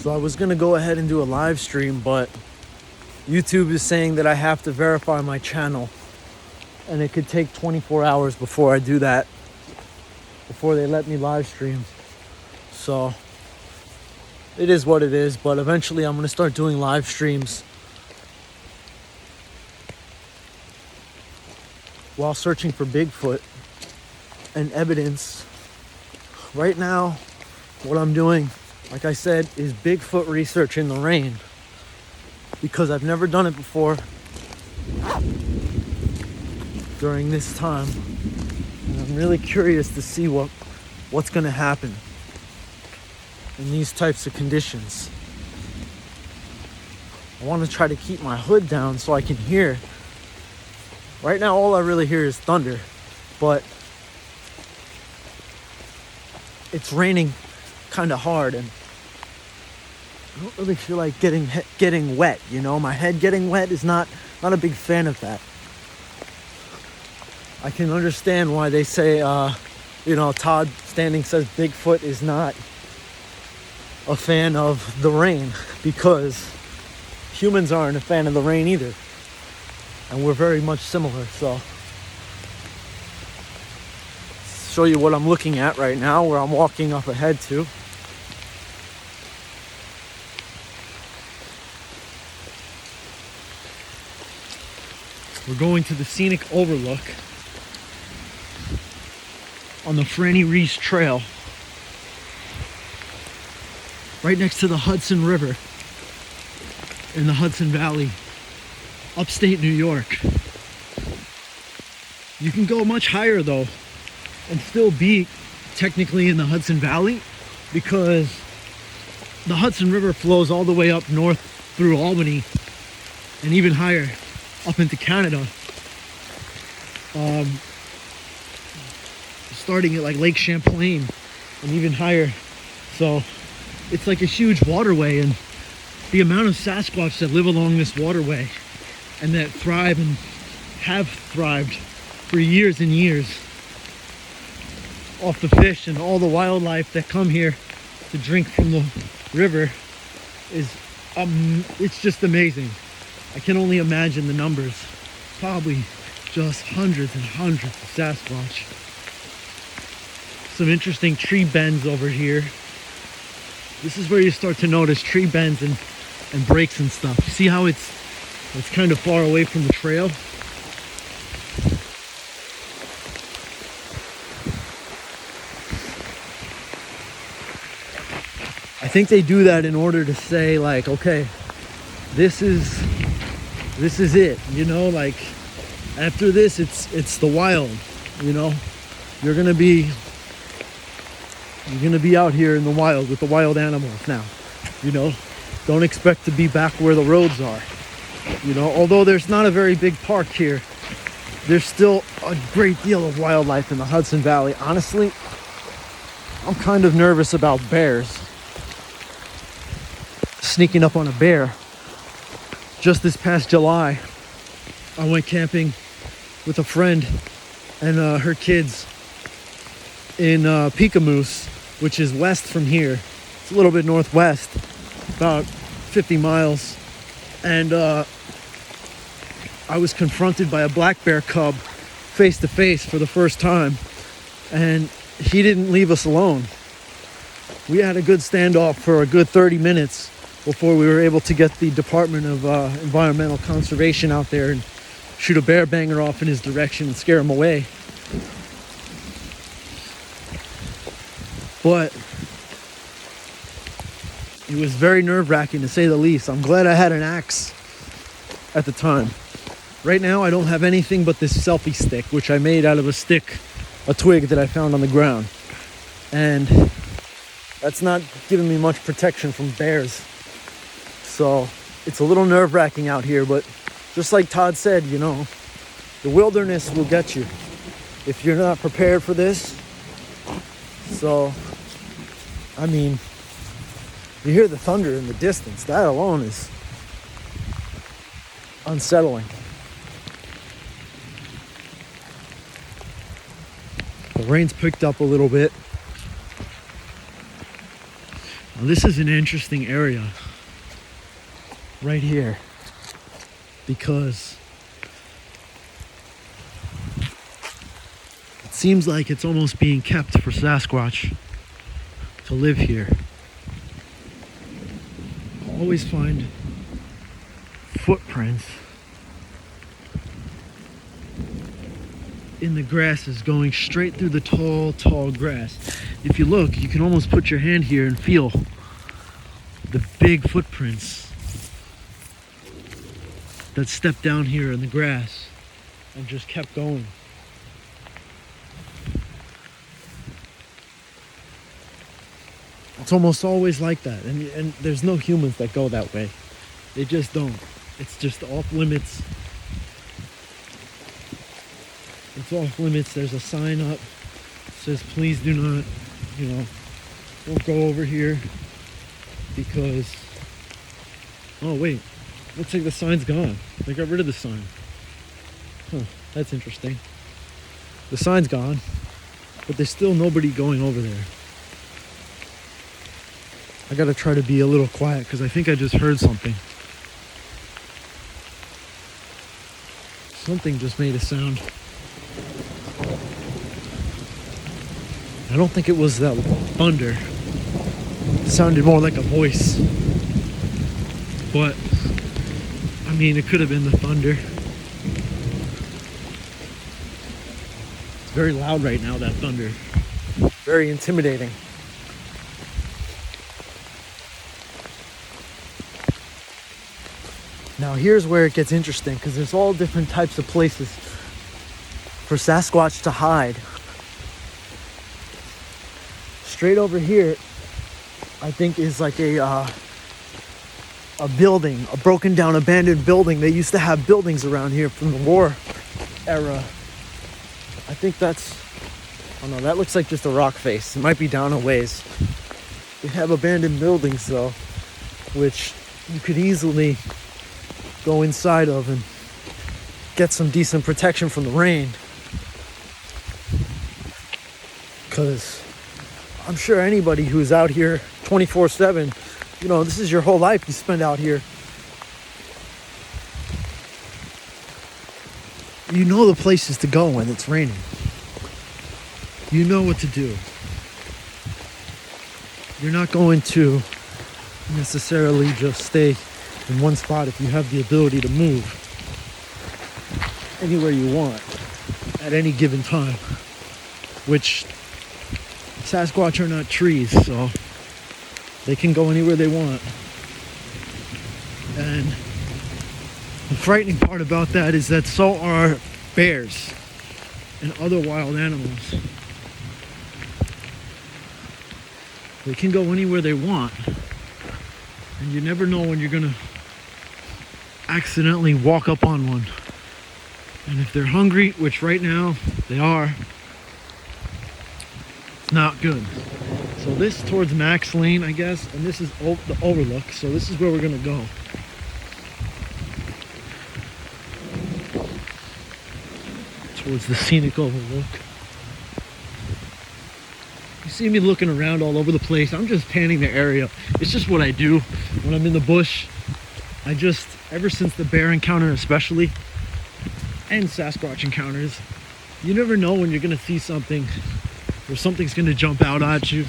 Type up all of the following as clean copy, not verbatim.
So I was gonna go ahead and do a live stream, but YouTube is saying that I have to verify my channel, and it could take 24 hours before I do that, before they let me live stream. So it is what it is, but eventually I'm gonna start doing live streams while searching for Bigfoot and evidence. Right now, what I'm doing, like I said, is Bigfoot research in the rain, because I've never done it before during this time, and I'm really curious to see what's gonna happen in these types of conditions. I want to try to keep my hood down so I can hear. Right now, all I really hear is thunder, but it's raining kind of hard, and I don't really feel like getting wet. You know, my head getting wet is not a big fan of that. I can understand why they say, Todd Standing says Bigfoot is not a fan of the rain, because humans aren't a fan of the rain either, and we're very much similar. So show you what I'm looking at right now, where I'm walking up ahead to. We're going to the scenic overlook on the Franny Reese Trail, right next to the Hudson River in the Hudson Valley, upstate New York. You can go much higher though and still be technically in the Hudson Valley, because the Hudson River flows all the way up north through Albany and even higher up into Canada, starting at like Lake Champlain and even higher. So it's like a huge waterway, and the amount of Sasquatch that live along this waterway and that thrive and have thrived for years and years off the fish and all the wildlife that come here to drink from the river is it's just amazing. I can only imagine the numbers. Probably just hundreds and hundreds of Sasquatch. Some interesting tree bends over here. This is where you start to notice tree bends and breaks and stuff. See how it's kind of far away from the trail? I think they do that in order to say, like, okay, this is it, you know, like after this it's the wild, you know. You're gonna be out here in the wild with the wild animals now, you know. Don't expect to be back where the roads are, you know. Although there's not a very big park here, there's still a great deal of wildlife in the Hudson Valley. Honestly, I'm kind of nervous about bears. Sneaking up on a bear. Just this past July, I went camping with a friend and her kids in Peekamoose, which is west from here. It's a little bit northwest, about 50 miles. And I was confronted by a black bear cub face to face for the first time. And he didn't leave us alone. We had a good standoff for a good 30 minutes before we were able to get the Department of Environmental Conservation out there and shoot a bear banger off in his direction and scare him away. But it was very nerve-wracking, to say the least. I'm glad I had an axe at the time. Right now I don't have anything but this selfie stick, which I made out of a twig that I found on the ground. And that's not giving me much protection from bears. So it's a little nerve-wracking out here, but just like Todd said, you know, the wilderness will get you if you're not prepared for this. So, I mean, you hear the thunder in the distance. That alone is unsettling. The rain's picked up a little bit. Now, this is an interesting area right here because it seems like it's almost being kept for Sasquatch to live here. I always find footprints in the grasses going straight through the tall grass. If you look, you can almost put your hand here and feel the big footprints that stepped down here in the grass and just kept going. It's almost always like that, and there's no humans that go that way. They just don't. It's just off limits. It's off limits. There's a sign up that says please do not, don't go over here because, oh wait, looks like the sign's gone. They got rid of the sign. Huh, that's interesting. The sign's gone, but there's still nobody going over there. I gotta try to be a little quiet because I think I just heard something. Something just made a sound. I don't think it was that thunder. It sounded more like a voice. But, I mean, it could have been the thunder. It's very loud right now, that thunder. Very intimidating. Now here's where it gets interesting because there's all different types of places for Sasquatch to hide. Straight over here, I think is like a building, a broken down abandoned building. They used to have buildings around here from the war era. I think that's, oh no, that looks like just a rock face. It might be down a ways. They have abandoned buildings though, which you could easily go inside of and get some decent protection from the rain. Because I'm sure anybody who's out here 24/7, this is your whole life you spend out here. You know the places to go when it's raining. You know what to do. You're not going to necessarily just stay in one spot if you have the ability to move anywhere you want at any given time, which Sasquatch are not trees, so they can go anywhere they want. And the frightening part about that is that so are bears and other wild animals. They can go anywhere they want, and you never know when you're gonna accidentally walk up on one. And if they're hungry, which right now they are, it's not good. So this towards Max Lane, I guess, and this is the overlook. So this is where we're gonna go. Towards the scenic overlook. You see me looking around all over the place. I'm just panning the area. It's just what I do when I'm in the bush. Ever since the bear encounter especially, and Sasquatch encounters, you never know when you're gonna see something or something's gonna jump out at you.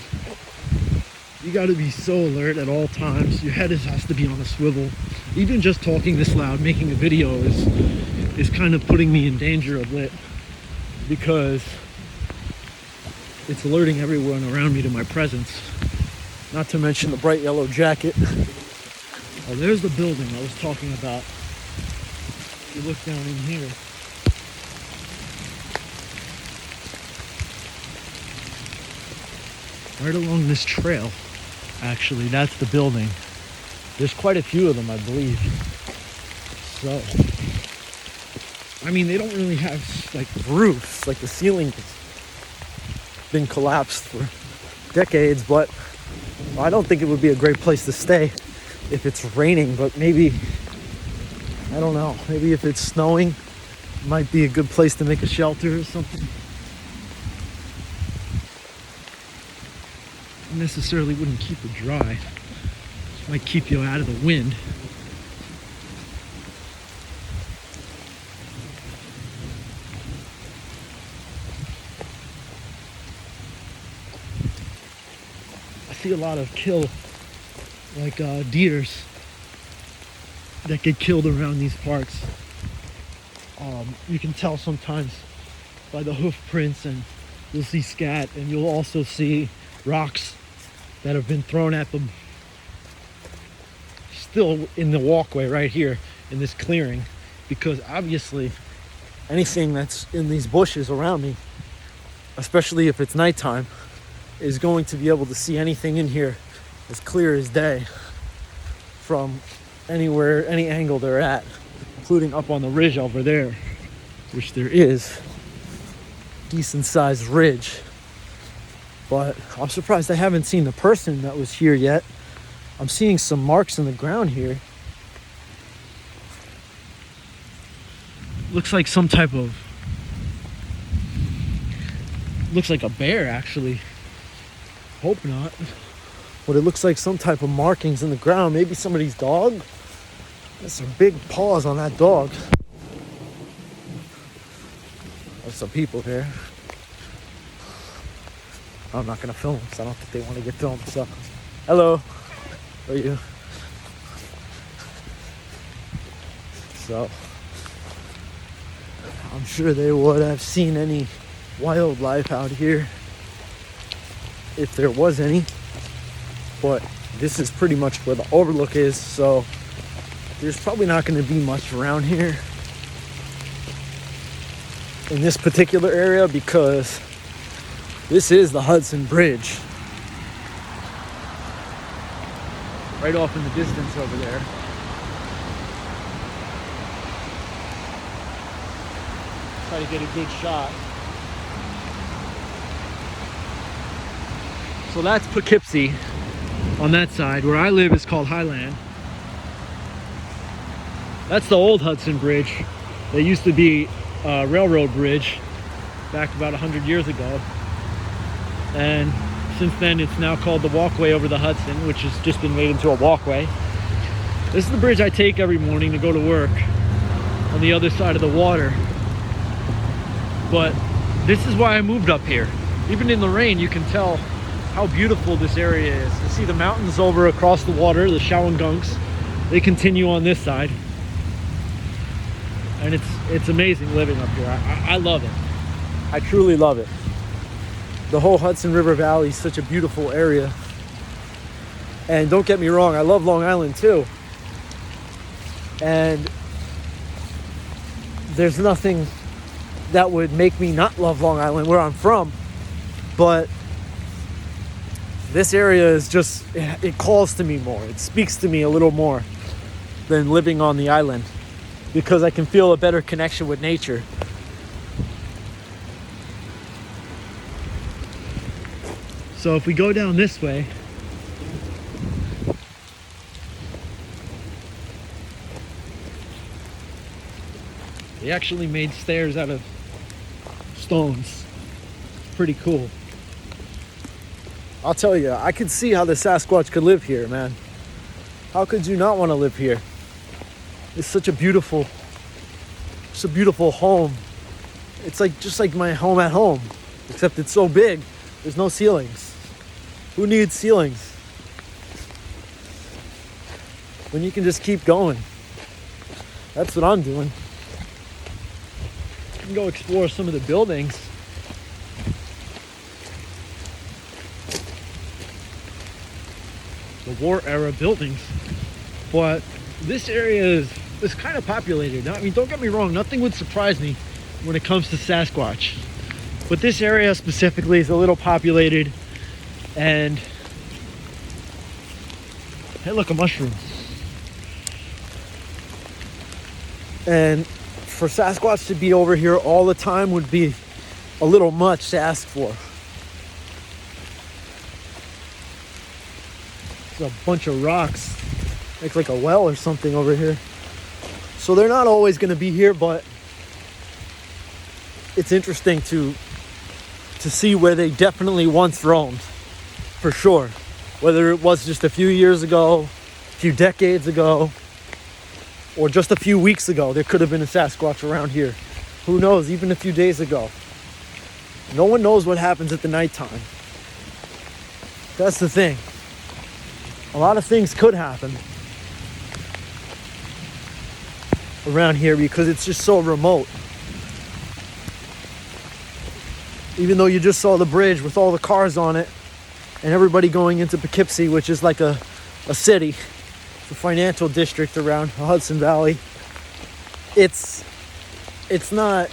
You gotta be so alert at all times. Your head has to be on a swivel. Even just talking this loud, making a video is kind of putting me in danger of lit, because it's alerting everyone around me to my presence. Not to mention the bright yellow jacket. Oh, there's the building I was talking about. If you look down in here. Right along this trail, actually, that's the building. There's quite a few of them, I believe. So, I mean, they don't really have like roofs, like the ceiling has been collapsed for decades, but I don't think it would be a great place to stay if it's raining, but maybe, I don't know, maybe if it's snowing, it might be a good place to make a shelter or something. necessarily wouldn't keep it dry. Might keep you out of the wind. I see a lot of deers that get killed around these parks. You can tell sometimes by the hoof prints, and you'll see scat, and you'll also see rocks that have been thrown at them still in the walkway right here in this clearing, because obviously anything that's in these bushes around me, especially if it's nighttime, is going to be able to see anything in here as clear as day from anywhere, any angle they're at, including up on the ridge over there, which there is decent sized ridge. But I'm surprised I haven't seen the person that was here yet. I'm seeing some marks in the ground here. Looks like some type of, looks like a bear actually. Hope not. But it looks like some type of markings in the ground. Maybe somebody's dog. There's some big paws on that dog. There's some people here. I'm not gonna film because I don't think they want to get filmed. So, hello. How are you? So, I'm sure they would have seen any wildlife out here if there was any. But this is pretty much where the overlook is, so there's probably not going to be much around here in this particular area, because this is the Hudson Bridge right off in the distance over there. Try to get a good shot. So that's Poughkeepsie on that side. Where I live is called Highland. That's the old Hudson Bridge. They used to be a railroad bridge back about 100 years ago. And since then it's now called the walkway over the Hudson, which has just been made into a walkway. This is the bridge I take every morning to go to work on the other side of the water. But this is why I moved up here. Even in the rain, you can tell how beautiful this area is. You see the mountains over across the water, the Shawangunks. They continue on this side. And it's amazing living up here. I love it. I truly love it. The whole Hudson River Valley is such a beautiful area. And don't get me wrong, I love Long Island too. And there's nothing that would make me not love Long Island, where I'm from. But this area is just, it calls to me more. It speaks to me a little more than living on the island, because I can feel a better connection with nature. So if we go down this way, they actually made stairs out of stones. Pretty cool. I'll tell you, I could see how the Sasquatch could live here, man. How could you not want to live here? It's such a beautiful home. It's like just like my home at home, except it's so big. There's no ceilings. Who needs ceilings when you can just keep going? That's what I'm doing. You can go explore some of the buildings. The war era buildings. But this area is kind of populated. I mean, don't get me wrong, nothing would surprise me when it comes to Sasquatch. But this area specifically is a little populated. And hey, look, a mushroom. And for Sasquatch to be over here all the time would be a little much to ask for. There's a bunch of rocks. Looks like a well or something over here. So they're not always going to be here, but it's interesting to see where they definitely once roamed. for sure. Whether it was just a few years ago, a few decades ago, or just a few weeks ago, there could have been a Sasquatch around here. Who knows, even a few days ago. No one knows what happens at the nighttime. That's the thing. A lot of things could happen around here because it's just so remote. Even though you just saw the bridge with all the cars on it and everybody going into Poughkeepsie, which is like a city, it's a financial district around the Hudson Valley. It's not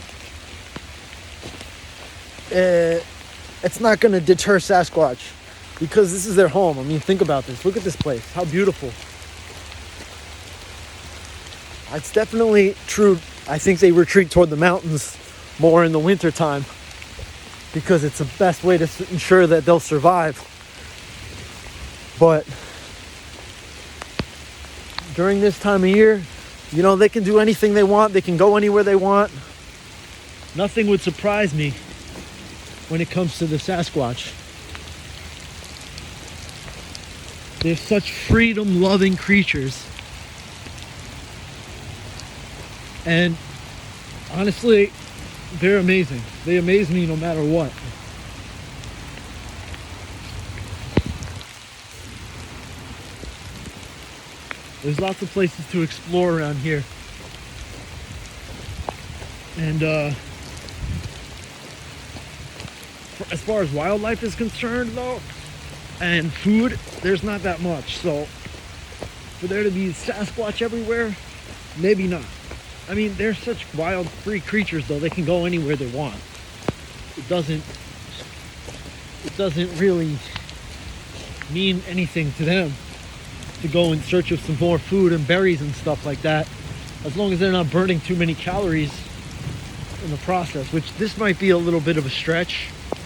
going to deter Sasquatch because this is their home. I mean, think about this. Look at this place. How beautiful. It's definitely true. I think they retreat toward the mountains more in the winter time because it's the best way to ensure that they'll survive. But during this time of year, you know, they can do anything they want. They can go anywhere they want. Nothing would surprise me when it comes to the Sasquatch. They're such freedom-loving creatures. And honestly, they're amazing. They amaze me no matter what. There's lots of places to explore around here. And as far as wildlife is concerned, though, and food, there's not that much. So for there to be Sasquatch everywhere, maybe not. I mean, they're such wild, free creatures, though. They can go anywhere they want. It doesn't really mean anything to them to go in search of some more food and berries and stuff like that, as long as they're not burning too many calories in the process, which this might be a little bit of a stretch as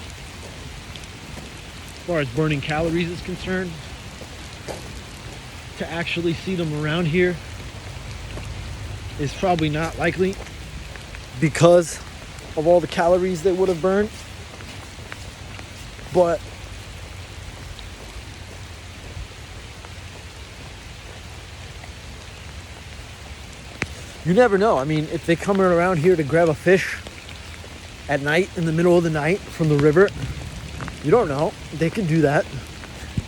far as burning calories is concerned. To actually see them around here is probably not likely because of all the calories they would have burned. But you never know. I mean, if they come around here to grab a fish at night, in the middle of the night from the river, you don't know. They could do that.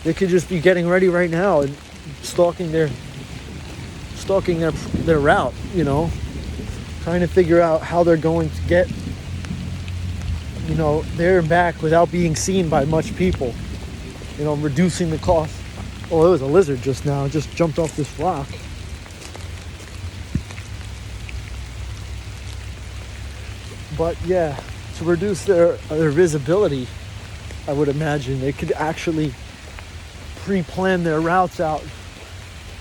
They could just be getting ready right now and stalking their route, you know, trying to figure out how they're going to get, you know, there and back without being seen by much people, you know, reducing the cost. Oh, there was a lizard just now. It just jumped off this rock. But yeah, to reduce their visibility, I would imagine they could actually pre-plan their routes out,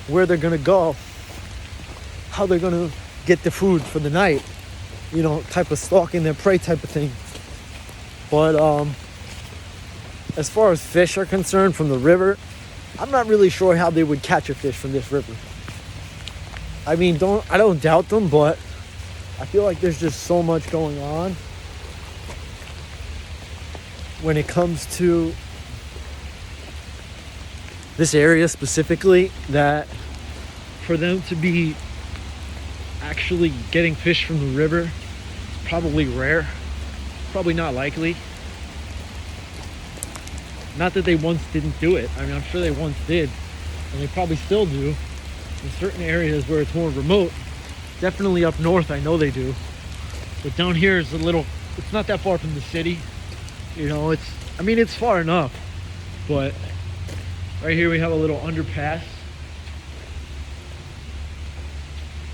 where they're going to go, how they're going to get the food for the night, you know, type of stalking their prey type of thing. But as far as fish are concerned from the river, I'm not really sure how they would catch a fish from this river. I mean, I don't doubt them, but I feel like there's just so much going on when it comes to this area specifically, that for them to be actually getting fish from the river is probably rare, probably not likely. Not that they once didn't do it. I mean, I'm sure they once did, and they probably still do in certain areas where it's more remote. Definitely up north, I know they do. But down here is it's not that far from the city. You know, it's far enough. But right here we have a little underpass.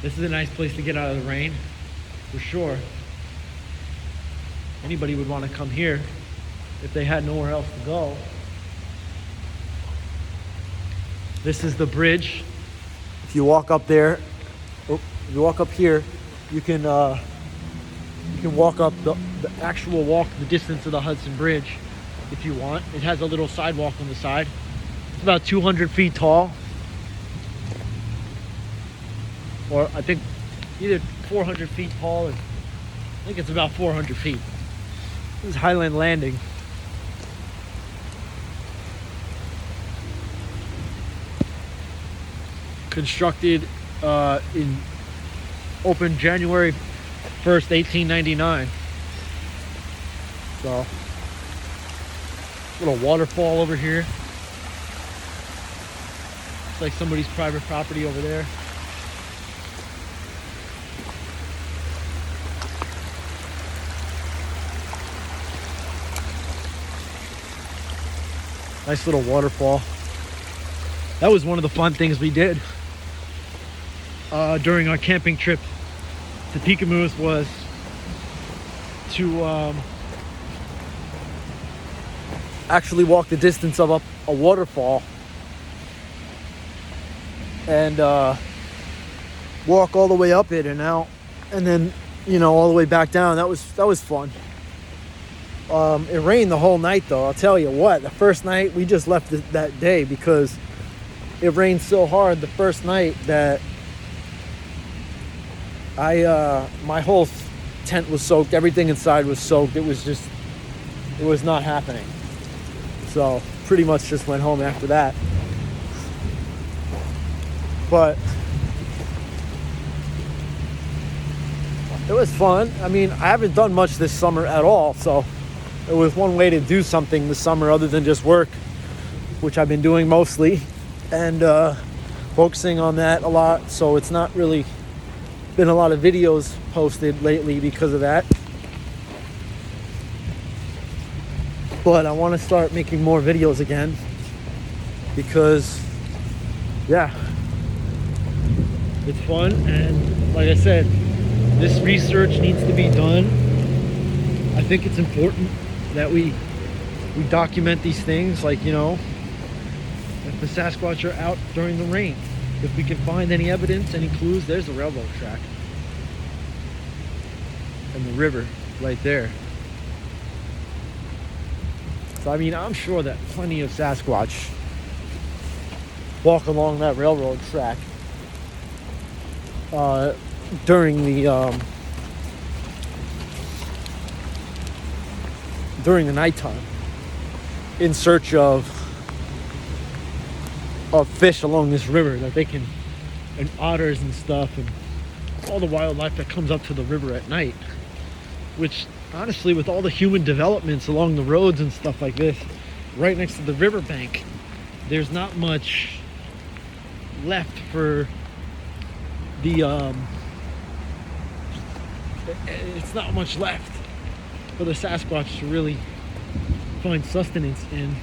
This is a nice place to get out of the rain, for sure. Anybody would want to come here if they had nowhere else to go. This is the bridge. If you walk up there, if you walk up here, you can walk up the distance of the Hudson Bridge if you want. It has a little sidewalk on the side. It's about 200 feet tall. Or I think either 400 feet tall, or I think it's about 400 feet. This is Highland Landing. constructed opened January 1st, 1899. So, little waterfall over here. It's like somebody's private property over there. Nice little waterfall. That was one of the fun things we did during our camping trip to Peekamoose, was to actually walk the distance of up a waterfall and walk all the way up it and out, and then, you know, all the way back down. That was fun. It rained the whole night though. I'll tell you what, the first night we just left that day because it rained so hard the first night that my whole tent was soaked. Everything inside was soaked. It was not happening. So pretty much just went home after that. But it was fun. I mean, I haven't done much this summer at all, so it was one way to do something this summer other than just work, which I've been doing mostly, and focusing on that a lot. So it's not really been a lot of videos posted lately because of that. But I want to start making more videos again because, yeah, it's fun. And like I said, this research needs to be done. I think it's important that we document these things, like, you know, if the Sasquatch are out during the rain. If we can find any evidence, any clues, there's the railroad track. And the river right there. So, I mean, I'm sure that plenty of Sasquatch walk along that railroad track during the nighttime in search of fish along this river that they can, and otters and stuff, and all the wildlife that comes up to the river at night, which honestly, with all the human developments along the roads and stuff like this right next to the riverbank, there's not much left for the it's not much left for the Sasquatch to really find sustenance in.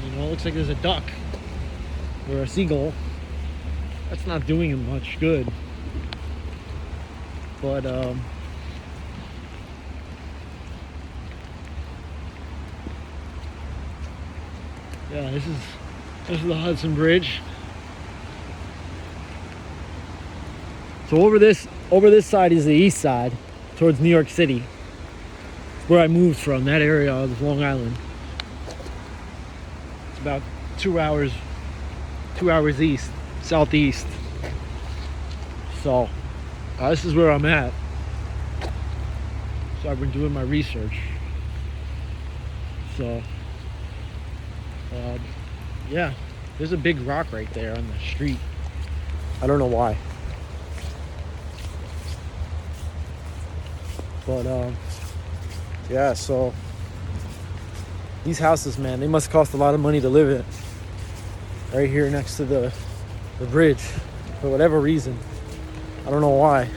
You know, it looks like there's a duck or a seagull. That's not doing him much good. But yeah, this is the Hudson Bridge. So over this side is the east side, towards New York City. It's where I moved from, that area of Long Island. It's about 2 hours east, southeast. So this is where I'm at. So I've been doing my research. So yeah, there's a big rock right there on the street. I don't know why. But yeah, so these houses, man, they must cost a lot of money to live in. Right here next to the bridge, for whatever reason. I don't know why.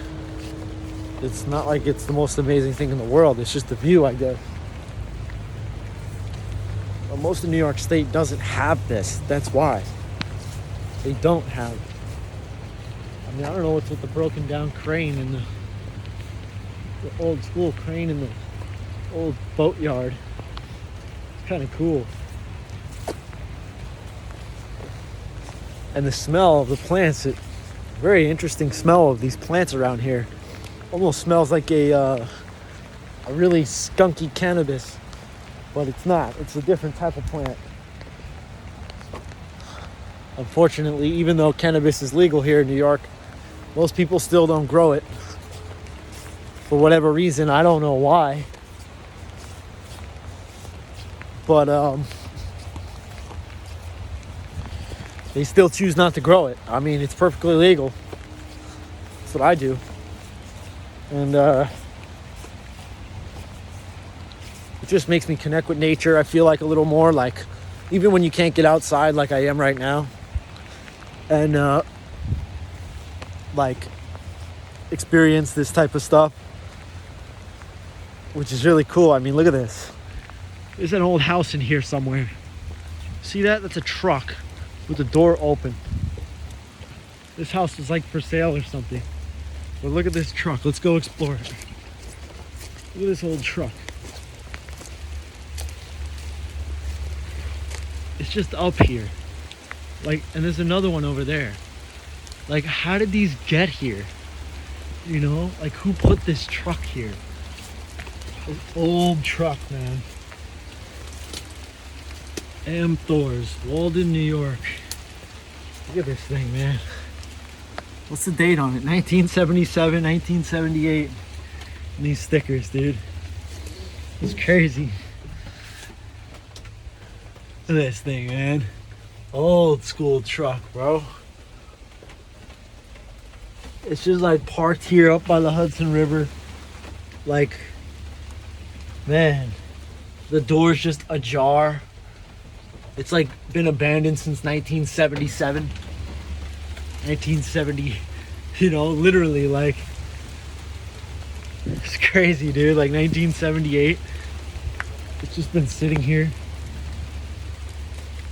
It's not like it's the most amazing thing in the world. It's just the view, I guess. Well, most of New York State doesn't have this. That's why. They don't have it. I mean, I don't know what's with the broken down crane and the old school crane in the old boatyard. It's kind of cool. And the smell of the plants, very interesting smell of these plants around here. Almost smells like a really skunky cannabis, but it's not. It's a different type of plant. Unfortunately, even though cannabis is legal here in New York, most people still don't grow it. For whatever reason, I don't know why. But they still choose not to grow it. I mean, it's perfectly legal. That's what I do. And it just makes me connect with nature. I feel like a little more, like, even when you can't get outside like I am right now, and like experience this type of stuff, which is really cool. I mean, look at this. There's an old house in here somewhere. See that? That's a truck with the door open. This house is like for sale or something. But look at this truck. Let's go explore it. Look at this old truck. It's just up here. Like, and there's another one over there. Like, how did these get here? You know, like, who put this truck here? This old truck, man. Am Thor's, Walden, New York. Look at this thing, man. What's the date on it? 1977, 1978. And these stickers, dude. It's crazy. Look at this thing, man. Old school truck, bro. It's just like parked here up by the Hudson River. Like, man, the door's just ajar. It's like been abandoned since 1977. 1970, you know, literally, like, it's crazy, dude. Like 1978. It's just been sitting here.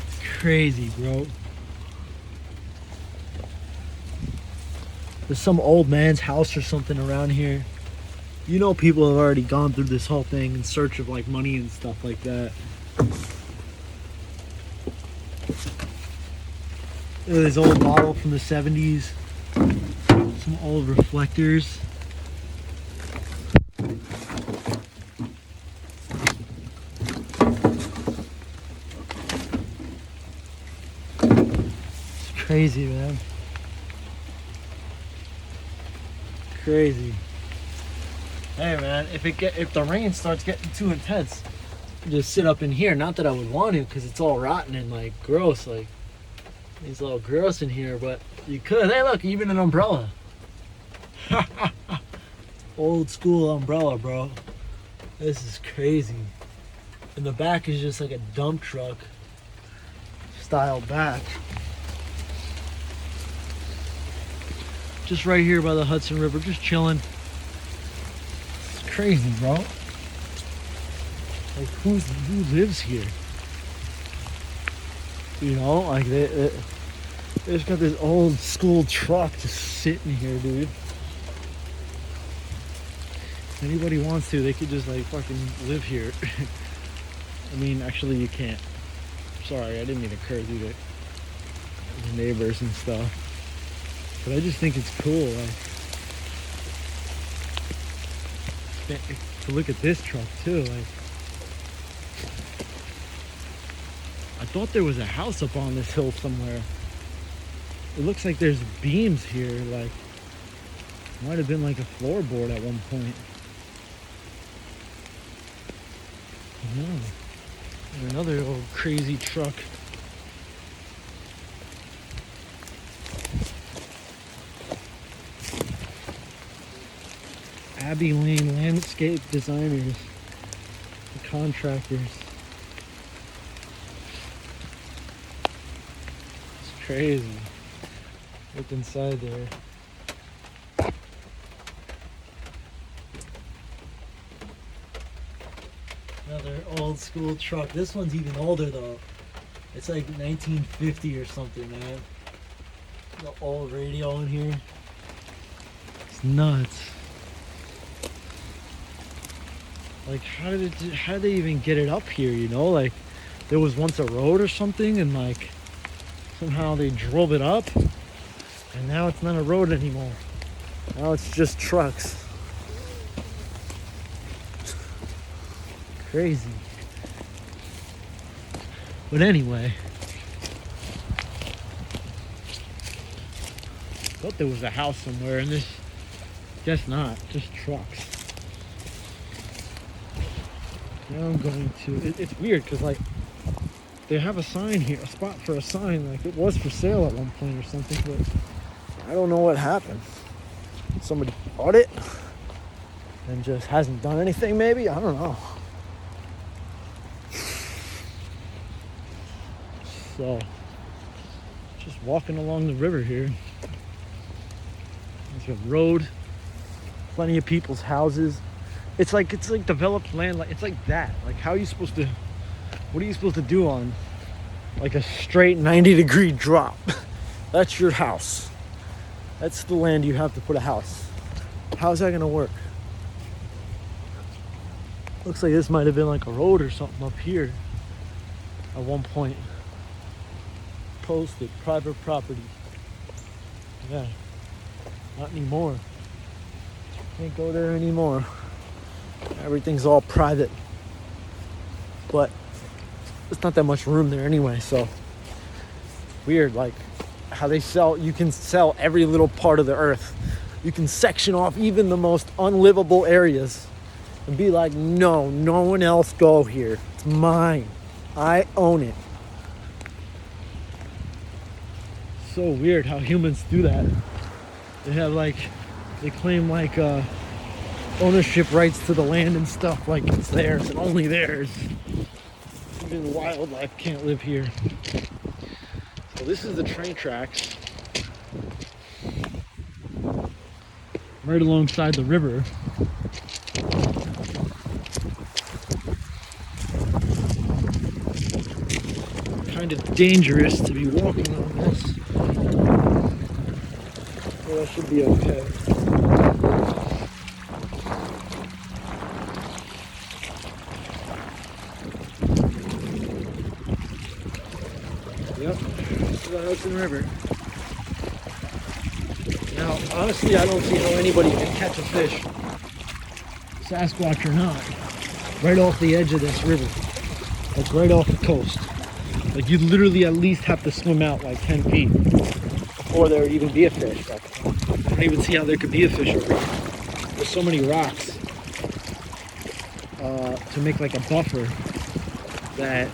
It's crazy, bro. There's some old man's house or something around here. You know, people have already gone through this whole thing in search of like money and stuff like that. Look at this old bottle from the 70s. Some old reflectors. It's crazy, man. Crazy. Hey, man, if the rain starts getting too intense, just sit up in here. Not that I would want to, because it's all rotten and like gross. Like, it's all gross in here, but you could. Hey, look, even an umbrella. Old school umbrella, bro. This is crazy. And the back is just like a dump truck style back. Just right here by the Hudson River, just chilling. It's crazy, bro. Like, who lives here? You know, like they just got this old school truck just sitting here, dude. If anybody wants to, they could just like fucking live here. I mean, actually, you can't. Sorry, I didn't mean to curse you to the neighbors and stuff. But I just think it's cool. Like, to look at this truck too. Like, I thought there was a house up on this hill somewhere. It looks like there's beams here. Like, might have been like a floorboard at one point. I don't know. And another old crazy truck. Abbey Lane Landscape Designers, the contractors. It's crazy. Look inside there. Another old school truck. This one's even older though. It's like 1950 or something, man. The old radio in here. It's nuts. Like, how did they even get it up here, you know? Like, there was once a road or something, and like somehow they drove it up, and now it's not a road anymore. Now it's just trucks. Crazy. But anyway, thought there was a house somewhere, and this, guess not, just trucks. Now I'm going to, it's weird because like they have a sign here, a spot for a sign, like it was for sale at one point or something, but I don't know what happened. Somebody bought it and just hasn't done anything, maybe? I don't know. So, just walking along the river here. There's a road, plenty of people's houses. It's like developed land. Like it's like that. Like how are you supposed to? What are you supposed to do on like a straight 90-degree drop? That's your house. That's the land you have to put a house. How's that gonna work? Looks like this might have been like a road or something up here at one point. Posted private property. Yeah, not anymore. Can't go there anymore. Everything's all private. But there's not that much room there anyway, so weird, like how they sell, you can sell every little part of the earth. You can section off even the most unlivable areas and be like, no one else go here. It's mine. I own it. So weird how humans do that. They have like, they claim like ownership rights to the land and stuff, like it's theirs and only theirs. Even wildlife can't live here. So this is the train tracks right alongside the river. Kind of dangerous to be walking on this. Well, that should be okay. Yep, this is the Hudson River. Now, honestly, I don't see how anybody can catch a fish, Sasquatch or not, right off the edge of this river, like right off the coast. Like you'd literally at least have to swim out like 10 feet before there would even be a fish. Like, I don't even see how there could be a fish over here. There's so many rocks to make like a buffer that,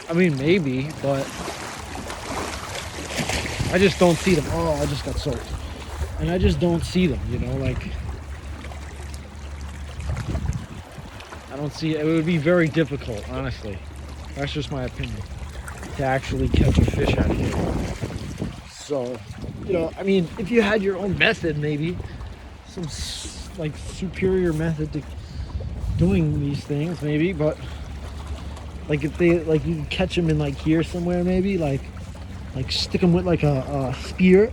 I mean, maybe, but I just don't see them. Oh, I just got soaked. And I just don't see them, you know, like, I don't see, it would be very difficult, honestly. That's just my opinion, to actually catch a fish out here. So, you know, I mean, if you had your own method, maybe some like superior method to doing these things, maybe, but like if they, like you could catch them in like here somewhere, maybe like stick them with like a spear,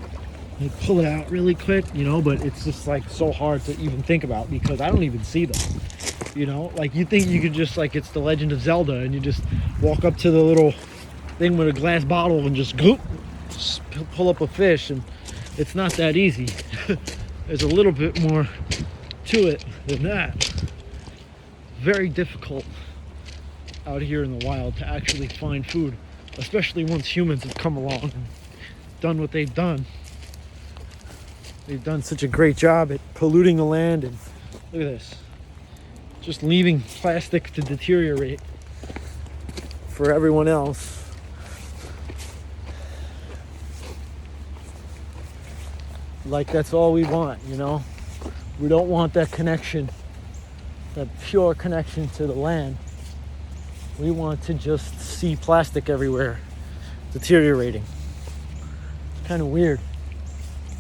like pull it out really quick, you know, but it's just like so hard to even think about because I don't even see them. You know, like you think you could just like, it's the Legend of Zelda and you just walk up to the little thing with a glass bottle and just goop, just pull up a fish, and it's not that easy. There's a little bit more to it than that. Very difficult out here in the wild to actually find food, especially once humans have come along and done what they've done. They've done such a great job at polluting the land, and look at this. Just leaving plastic to deteriorate for everyone else. Like that's all we want, you know? We don't want that connection, that pure connection to the land. We want to just see plastic everywhere, deteriorating. It's kind of weird.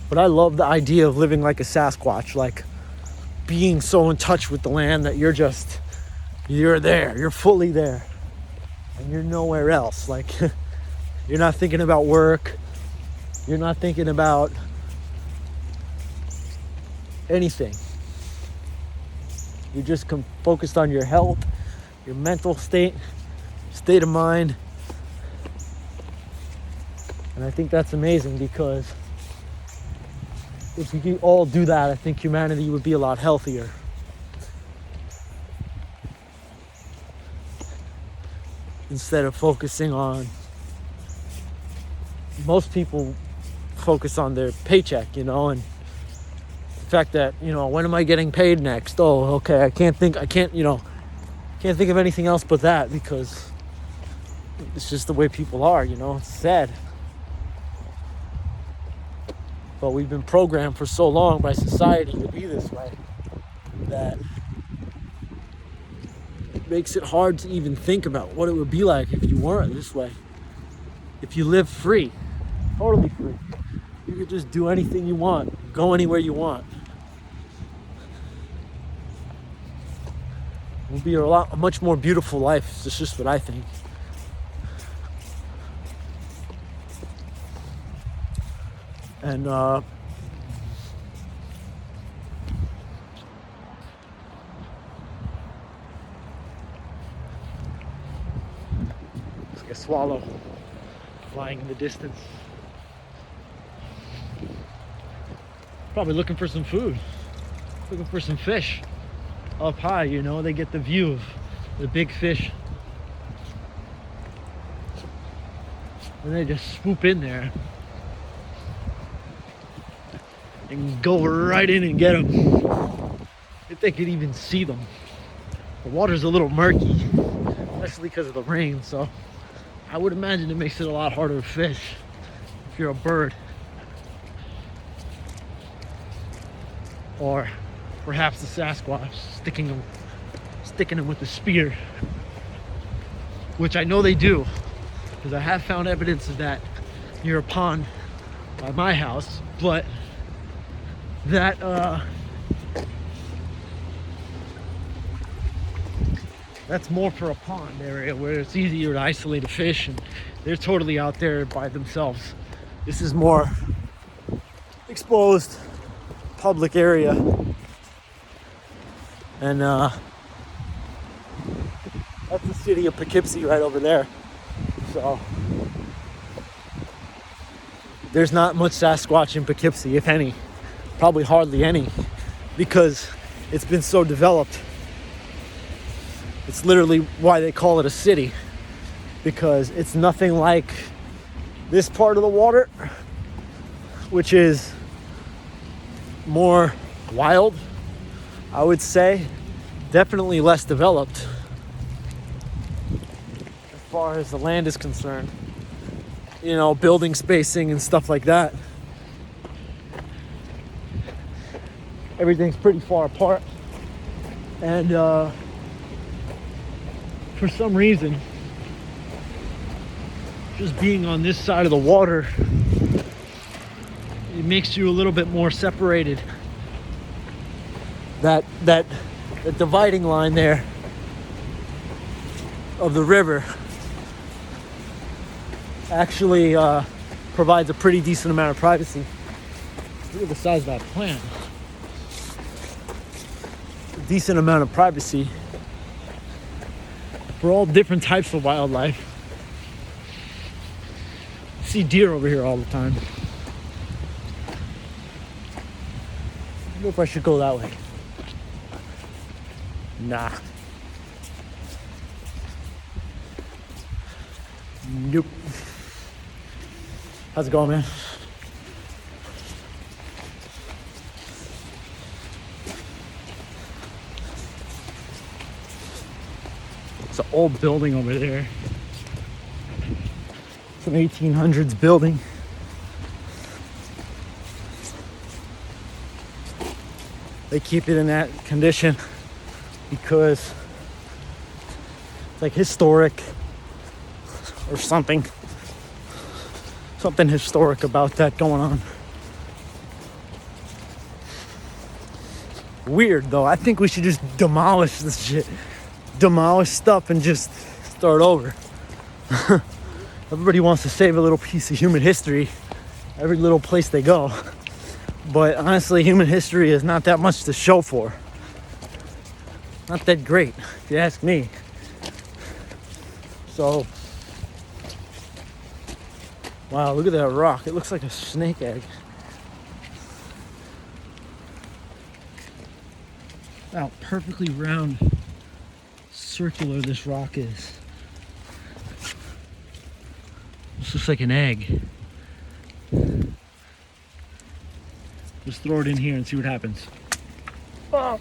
But I love the idea of living like a Sasquatch, like being so in touch with the land that you're there, you're fully there, and you're nowhere else. Like, you're not thinking about work, you're not thinking about anything. You're just focused on your health, your mental state of mind. And I think that's amazing, because if we could all do that, I think humanity would be a lot healthier. Instead of focusing on, most people focus on their paycheck, you know, and the fact that, you know, when am I getting paid next? Oh, okay, I can't think of anything else but that, because It's just the way people are, you know. It's sad. But we've been programmed for so long by society to be this way that it makes it hard to even think about what it would be like if you weren't this way. If you lived free, totally free. You could just do anything you want, go anywhere you want. It would be a much more beautiful life. It's just what I think. And it's like a swallow flying in the distance. Probably looking for some food, looking for some fish. Up high, you know, they get the view of the big fish. And they just swoop in there and go right in and get them. If they could even see them. The water's a little murky, especially because of the rain, so I would imagine it makes it a lot harder to fish if you're a bird. Or perhaps the Sasquatch sticking them with the spear, which I know they do, because I have found evidence of that near a pond by my house. But that that's more for a pond area where it's easier to isolate a fish, and they're totally out there by themselves. This is more exposed public area. And that's the city of Poughkeepsie right over there. So there's not much Sasquatch in Poughkeepsie, if any. Probably hardly any, because it's been so developed. It's literally why they call it a city, because it's nothing like this part of the water, which is more wild, I would say. Definitely less developed as far as the land is concerned. You know, building spacing and stuff like that. Everything's pretty far apart. And for some reason, just being on this side of the water, it makes you a little bit more separated. That dividing line there of the river actually provides a pretty decent amount of privacy. Look at the size of that plant. A decent amount of privacy for all different types of wildlife. I see deer over here all the time. I wonder if I should go that way. Nah. Nope. How's it going, man? It's an old building over there. It's an 1800s building. They keep it in that condition because it's like historic or something historic about that going on. Weird though. I think we should just demolish this shit, demolish stuff and just start over. Everybody wants to save a little piece of human history every little place they go, but honestly, human history is not that much to show for. Not that great, if you ask me. So, wow, look at that rock. It looks like a snake egg. How perfectly round, circular this rock is. This looks like an egg. Just throw it in here and see what happens. Oh.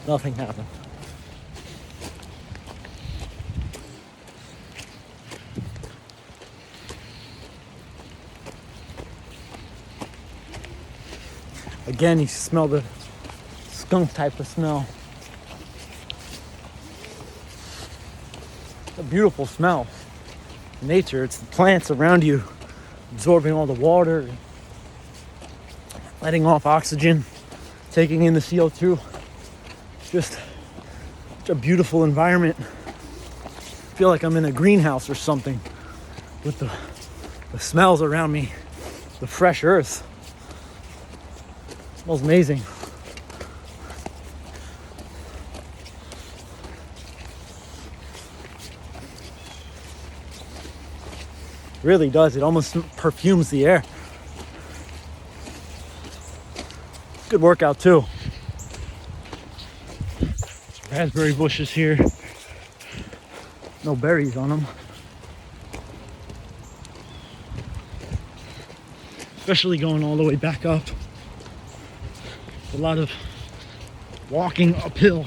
Nothing happened. Again, you smell the skunk type of smell. It's a beautiful smell. Nature, it's the plants around you absorbing all the water, letting off oxygen, taking in the CO2. It's just such a beautiful environment. I feel like I'm in a greenhouse or something with the smells around me, the fresh earth. It smells amazing. It really does. It almost perfumes the air. Good workout too. Raspberry bushes here. No berries on them. Especially going all the way back up. A lot of walking uphill,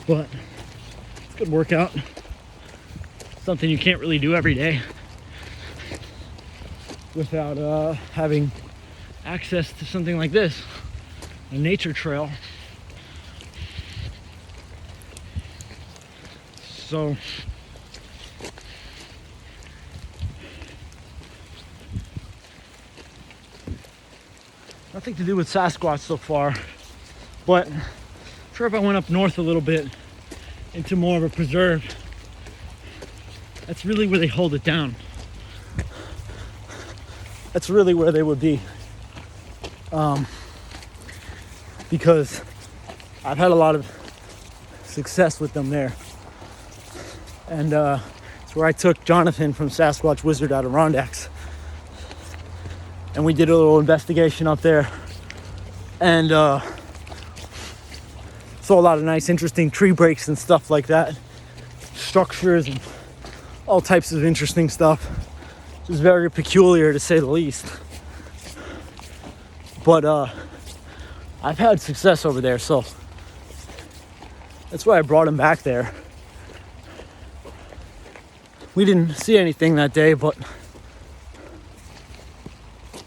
but it's a good workout. Something you can't really do every day without having access to something like this, a nature trail. So nothing to do with Sasquatch so far, but I'm sure if I went up north a little bit into more of a preserve, that's really where they hold it down. That's really where they would be. Because I've had a lot of success with them there. And it's where I took Jonathan from Sasquatch Wizard Adirondacks. And we did a little investigation up there. And saw a lot of nice, interesting tree breaks and stuff like that. Structures and all types of interesting stuff. It was very peculiar, to say the least. But I've had success over there, so that's why I brought him back there. We didn't see anything that day, but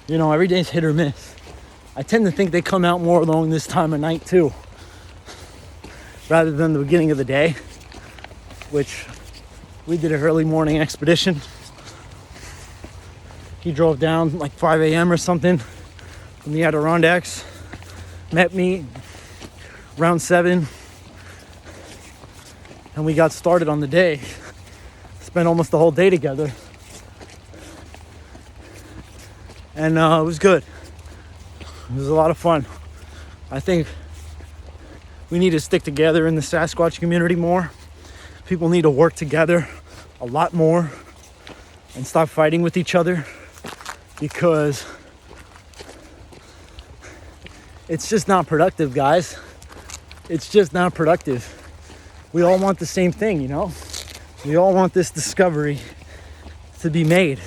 you know, every day's hit or miss. I tend to think they come out more along this time of night too, rather than the beginning of the day, which we did an early morning expedition. He drove down like 5 a.m. or something from the Adirondacks, met me around 7, and we got started on the day. Spent almost the whole day together, and it was good. It was a lot of fun. I think we need to stick together in the Sasquatch community more. People need to work together a lot more and stop fighting with each other, because it's just not productive, guys. It's just not productive. We all want the same thing, you know? We all want this discovery to be made.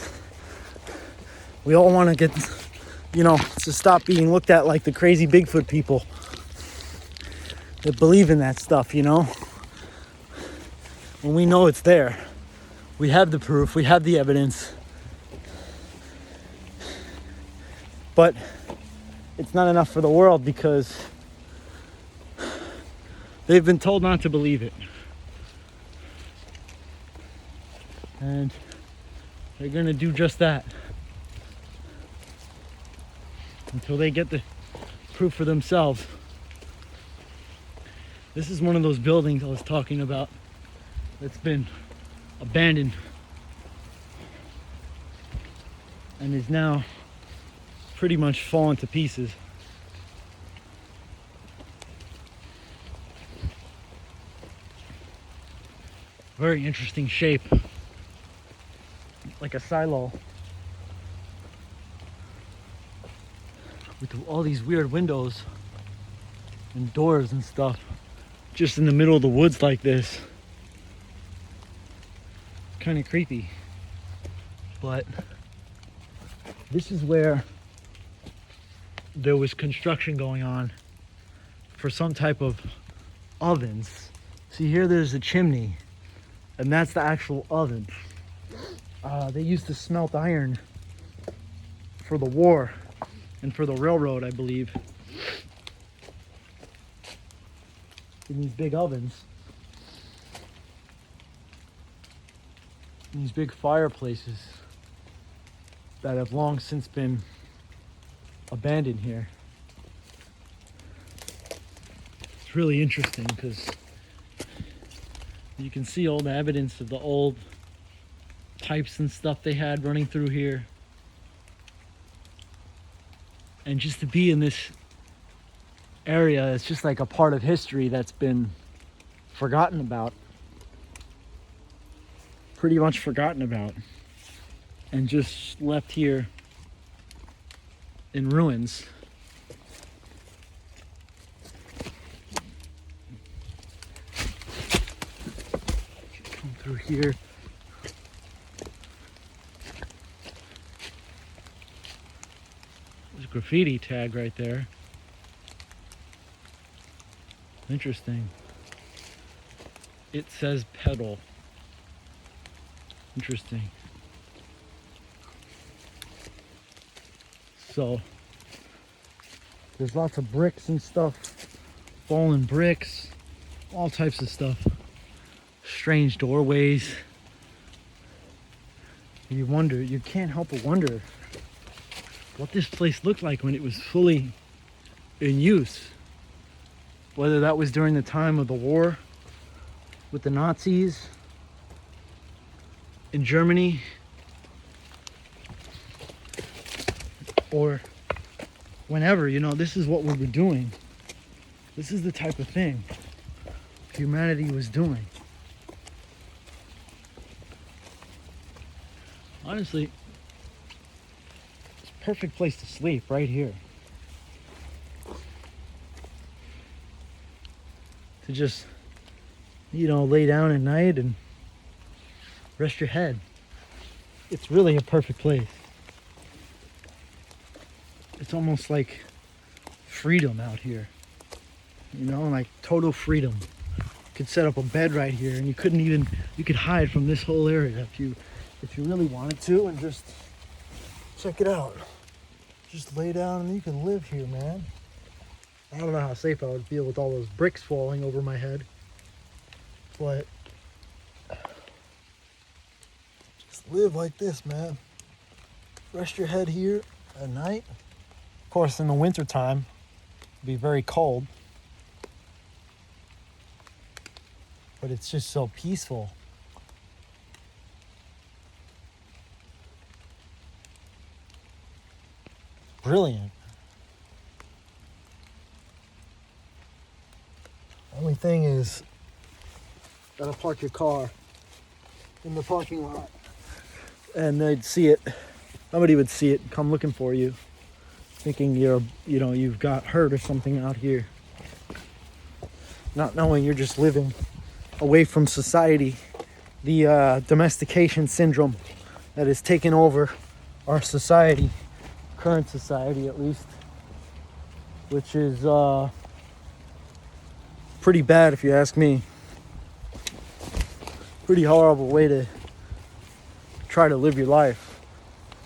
We all want to get, you know, to stop being looked at like the crazy Bigfoot people that believe in that stuff, you know? When we know it's there. We have the proof, we have the evidence. But it's not enough for the world because they've been told not to believe it. And they're going to do just that until they get the proof for themselves. This is one of those buildings I was talking about that's been abandoned and is now pretty much fallen to pieces. Very interesting shape, like a silo with all these weird windows and doors and stuff just in the middle of the woods like this. Kind of creepy, but this is where there was construction going on for some type of ovens. See here, there's a chimney, and that's the actual oven. They used to smelt iron for the war and for the railroad, I believe. in these big ovens, these big fireplaces that have long since been abandoned here. It's really interesting because you can see all the evidence of the old pipes and stuff they had running through here. And just to be in this area, it's just like a part of history that's been forgotten about. Pretty much forgotten about. And just left here in ruins. Come through here. There's a graffiti tag right there. Interesting. It says pedal. Interesting. So there's lots of bricks and stuff, fallen bricks, all types of stuff. Strange doorways. You wonder, you can't help but wonder what this place looked like when it was fully in use. Whether that was during the time of the war with the Nazis in Germany, or whenever, you know, this is what we were doing. This is the type of thing humanity was doing. Honestly, it's a perfect place to sleep right here. To just, you know, lay down at night and rest your head. It's really a perfect place. It's almost like freedom out here, you know, like total freedom. You could set up a bed right here and you could hide from this whole area if you really wanted to, and just check it out. Just lay down and you can live here, man. I don't know how safe I would feel with all those bricks falling over my head, but just live like this, man. Rest your head here at night. Of course, in the winter time, it'd be very cold, but it's just so peaceful. Brilliant. Only thing is, gotta park your car in the parking lot, and they'd see it. Somebody would see it, come looking for you, thinking you've got hurt or something out here, not knowing you're just living away from society. The domestication syndrome that has taken over our society, current society at least, which is pretty bad if you ask me. Pretty horrible way to try to live your life,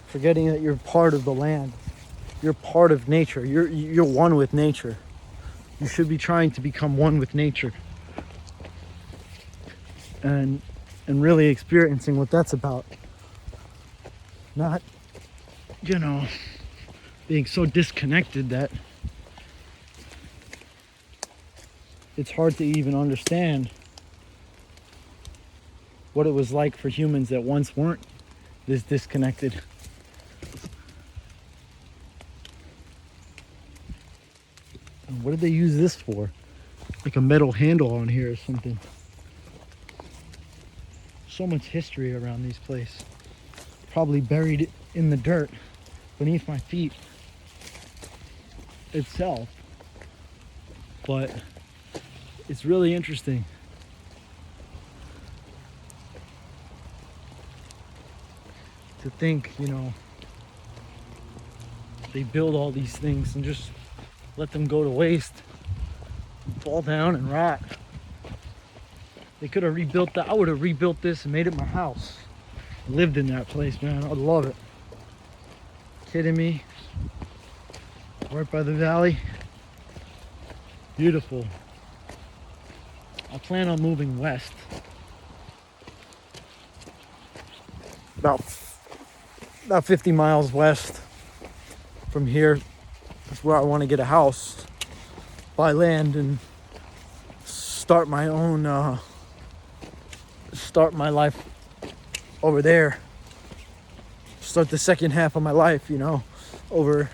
forgetting that you're part of the land. You're part of nature. You're one with nature. You should be trying to become one with nature, and really experiencing what that's about. Not, being so disconnected that it's hard to even understand what it was like for humans that once weren't this disconnected. And what did they use this for? Like a metal handle on here or something. So much history around these places. Probably buried in the dirt beneath my feet itself. But it's really interesting. To think, they build all these things and just let them go to waste, fall down and rot. They could have rebuilt that. I would have rebuilt this and made it my house. Lived in that place, man. I'd love it. Kidding me? Right by the valley. Beautiful. I plan on moving west. About 50 miles west from here is where I want to get a house, buy land, and start my own, start my life over there. Start the second half of my life, you know, over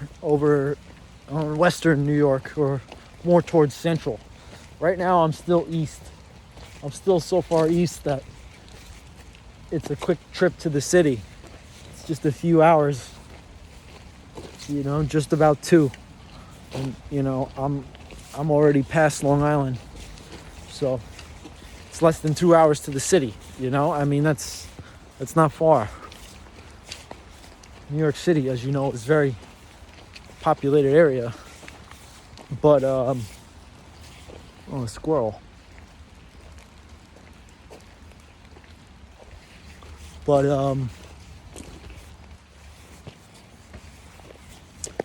western New York, or more towards central. Right now I'm still east. I'm still so far east that it's a quick trip to the city. It's just a few hours, you know, just about 2. And you know, I'm already past Long Island, so it's less than 2 hours to the city. You know, I mean, that's not far. New York City, as you know, is a very populated area, but oh, a squirrel. But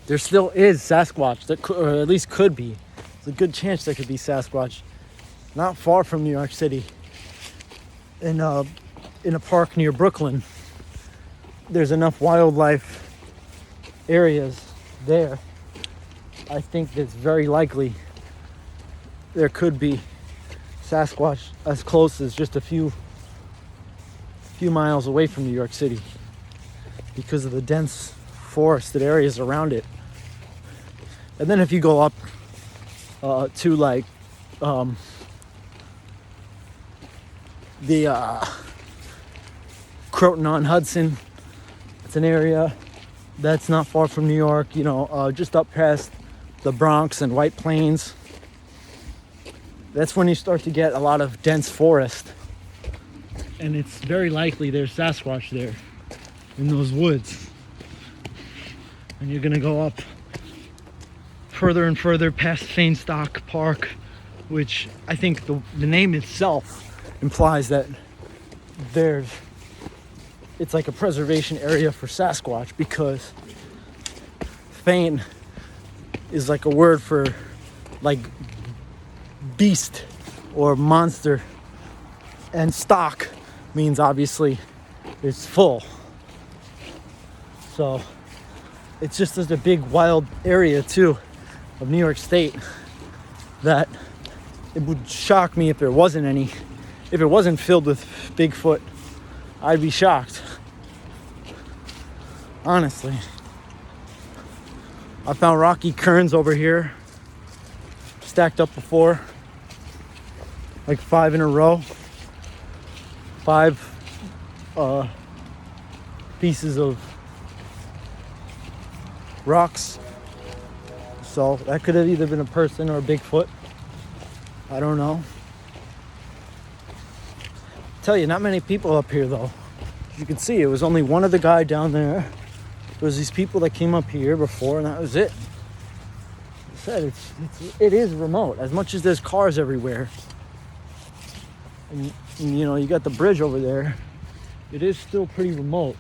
there still is Sasquatch, that could, or at least could be. There's a good chance there could be Sasquatch not far from New York City, in a park near Brooklyn. There's enough wildlife areas there. I think it's very likely there could be Sasquatch as close as just a few miles away from New York City, because of the dense forested areas around it. And then if you go up to like the Croton-on-Hudson, it's an area that's not far from New York, you know, just up past the Bronx and White Plains. That's when you start to get a lot of dense forest. And it's very likely there's Sasquatch there in those woods. And you're gonna go up further and further past Feinstock Park, which I think the name itself implies that it's like a preservation area for Sasquatch, because Fein is like a word for like beast or monster, and stock means obviously it's full. So it's just such a big wild area too of New York State that it would shock me if there wasn't any. If it wasn't filled with Bigfoot, I'd be shocked. Honestly. I found rocky kerns over here, stacked up before, like 5 in a row. 5 pieces of rocks. So that could have either been a person or a Bigfoot. I don't know. Tell you, not many people up here though. As you can see, it was only one other guy down there. There was these people that came up here before, and that was it. I said it is remote. As much as there's cars everywhere, and you know, you got the bridge over there, it is still pretty remote.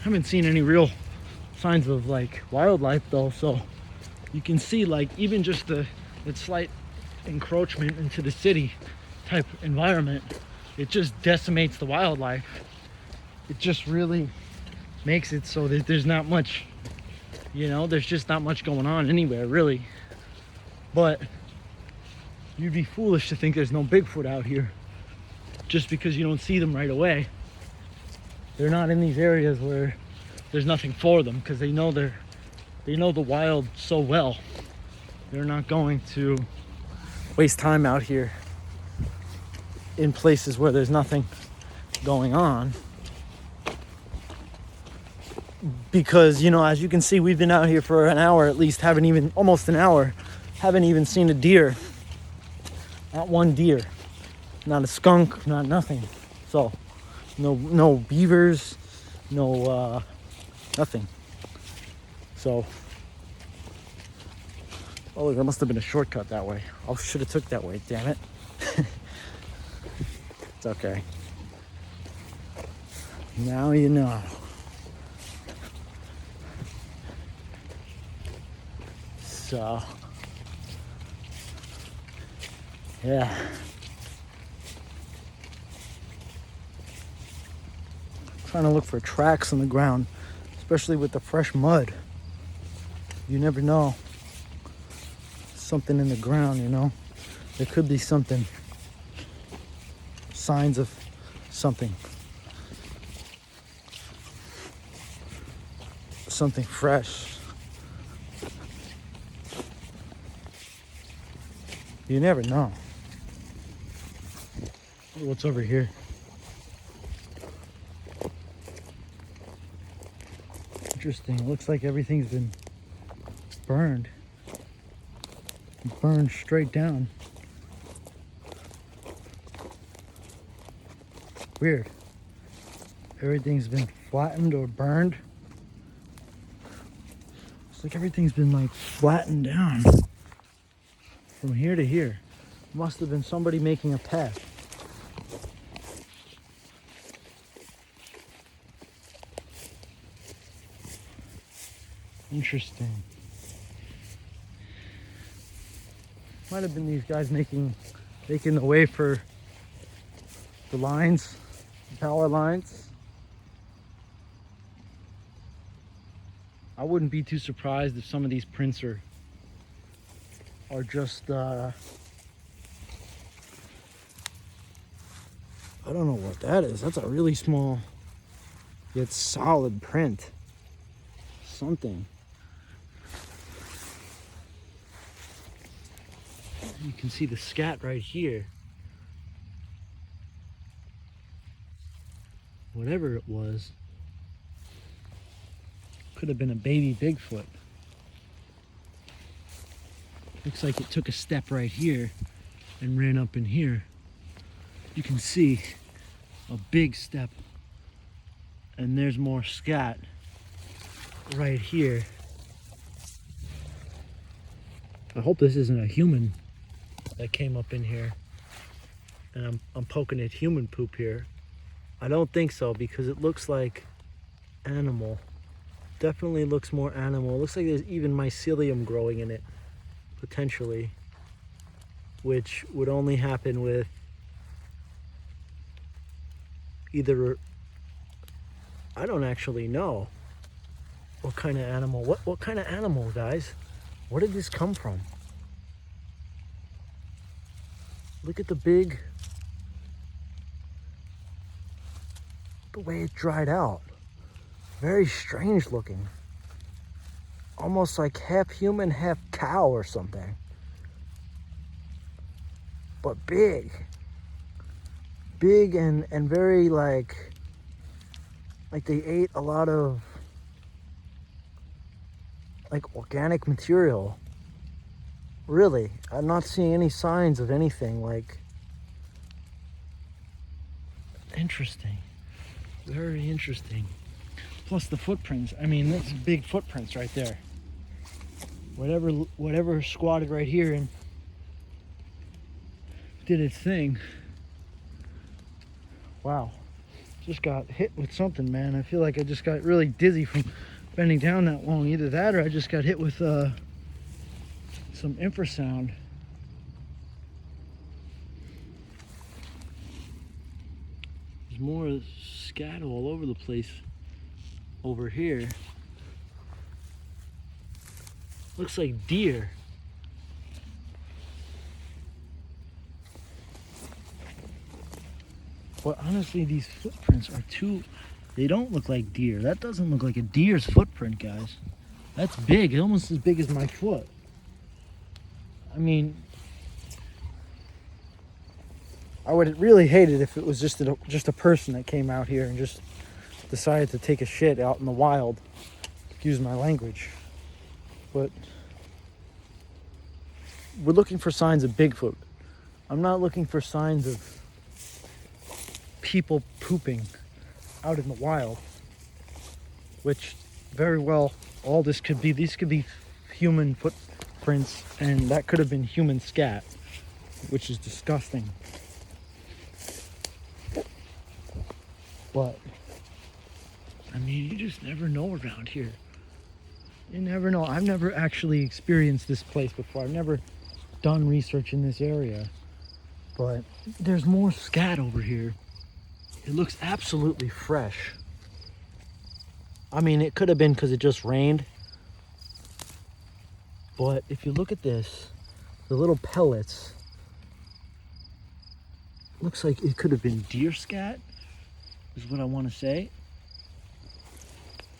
Haven't seen any real signs of like wildlife though, so you can see like even just the slight encroachment into the city type environment, it just decimates the wildlife. It just really makes it so that there's not much, you know, there's just not much going on anywhere really. But you'd be foolish to think there's no Bigfoot out here just because you don't see them right away. They're not in these areas where there's nothing for them, because they know the wild so well. They're not going to waste time out here in places where there's nothing going on. Because, you know, as you can see, we've been out here for an hour at least, almost an hour, haven't even seen a deer. Not one deer. Not a skunk, not nothing. So, no beavers, no nothing. So, oh, there must have been a shortcut that way. I should have took that way, damn it. It's okay. Now you know. So, yeah. Trying to look for tracks on the ground, especially with the fresh mud. You never know. Something in the ground, you know? There could be something. Signs of something. Something fresh. You never know. What's over here? Interesting. It looks like everything's been burned. Burned straight down. Weird. Everything's been flattened or burned. It's like everything's been like flattened down from here to here. Must have been somebody making a path. Interesting. Might have been these guys making the way for the lines, the power lines. I wouldn't be too surprised if some of these prints are just I don't know what that is. That's a really small yet solid print. Something. You can see the scat right here. Whatever it was, could have been a baby Bigfoot. Looks like it took a step right here and ran up in here. You can see a big step, and there's more scat right here. I hope this isn't a human that came up in here, and I'm poking at human poop here. I don't think so, because it looks like animal. Definitely looks more animal. It looks like there's even mycelium growing in it, potentially, which would only happen with either, I don't actually know what kind of animal. What kind of animal, guys? Where did this come from? Look at the way it dried out. Very strange looking. Almost like half human, half cow or something. But big. Big and very like they ate a lot of like organic material. Really, I'm not seeing any signs of anything like. Interesting. Very interesting. Plus the footprints. I mean, that's big footprints right there. Whatever squatted right here and did its thing. Wow. Just got hit with something, man. I feel like I just got really dizzy from bending down that long. Either that or I just got hit with some infrasound. There's more scat all over the place over here. Looks like deer. But honestly, these footprints are they don't look like deer. That doesn't look like a deer's footprint, guys. That's big, almost as big as my foot. I mean, I would really hate it if it was just a person that came out here and just decided to take a shit out in the wild. Excuse my language. But we're looking for signs of Bigfoot. I'm not looking for signs of people pooping out in the wild, which very well all this could be. These could be human footprints, and that could have been human scat, which is disgusting. But I mean, you just never know around here. You never know. I've never actually experienced this place before. I've never done research in this area. But there's more scat over here. It looks absolutely fresh. I mean, it could have been because it just rained. But if you look at this, the little pellets, looks like it could have been deer scat, is what I want to say.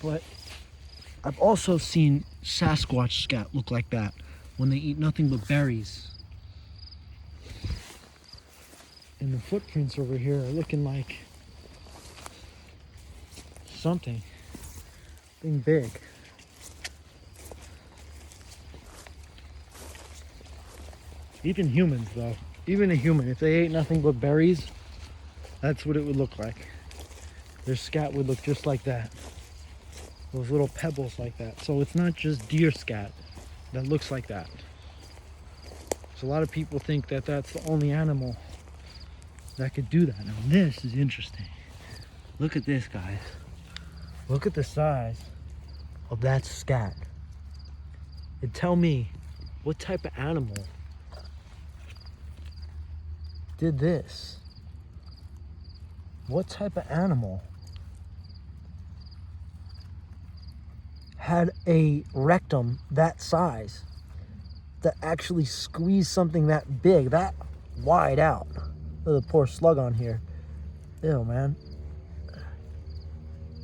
But I've also seen Sasquatch scat look like that when they eat nothing but berries. And the footprints over here are looking like something big. Even humans though, even a human, if they ate nothing but berries, that's what it would look like. Their scat would look just like that. Those little pebbles like that. So it's not just deer scat that looks like that. So a lot of people think that that's the only animal that could do that. Now this is interesting. Look at this, guys. Look at the size of that scat. And tell me what type of animal did this? What type of animal had a rectum that size that actually squeezed something that big, that wide out? Look at the poor slug on here. Ew, man.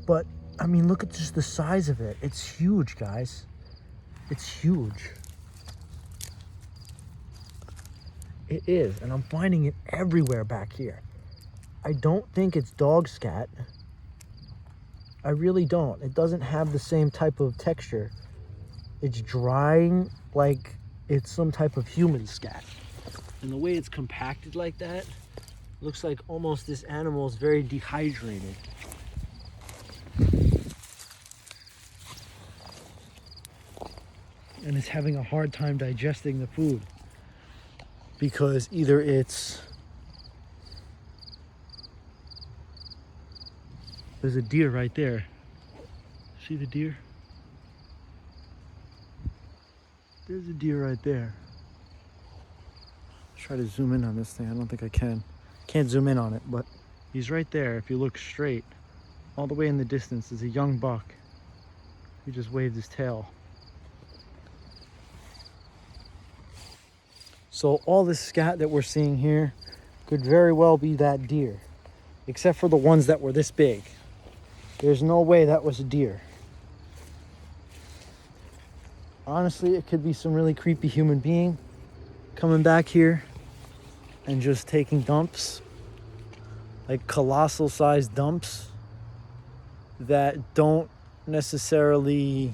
But I mean, look at just the size of it. It's huge, guys. It's huge. It is, and I'm finding it everywhere back here. I don't think it's dog scat. I really don't. It doesn't have the same type of texture. It's drying like it's some type of human scat. And the way it's compacted like that, looks like almost this animal is very dehydrated. And it's having a hard time digesting the food. Because either it's... There's a deer right there. See the deer? There's a deer right there. Try to zoom in on this thing. I don't think I can. Can't zoom in on it, but he's right there. If you look straight, all the way in the distance is a young buck. He just waved his tail. So all this scat that we're seeing here could very well be that deer, except for the ones that were this big. There's no way that was a deer. Honestly, it could be some really creepy human being coming back here and just taking dumps, like colossal sized dumps that don't necessarily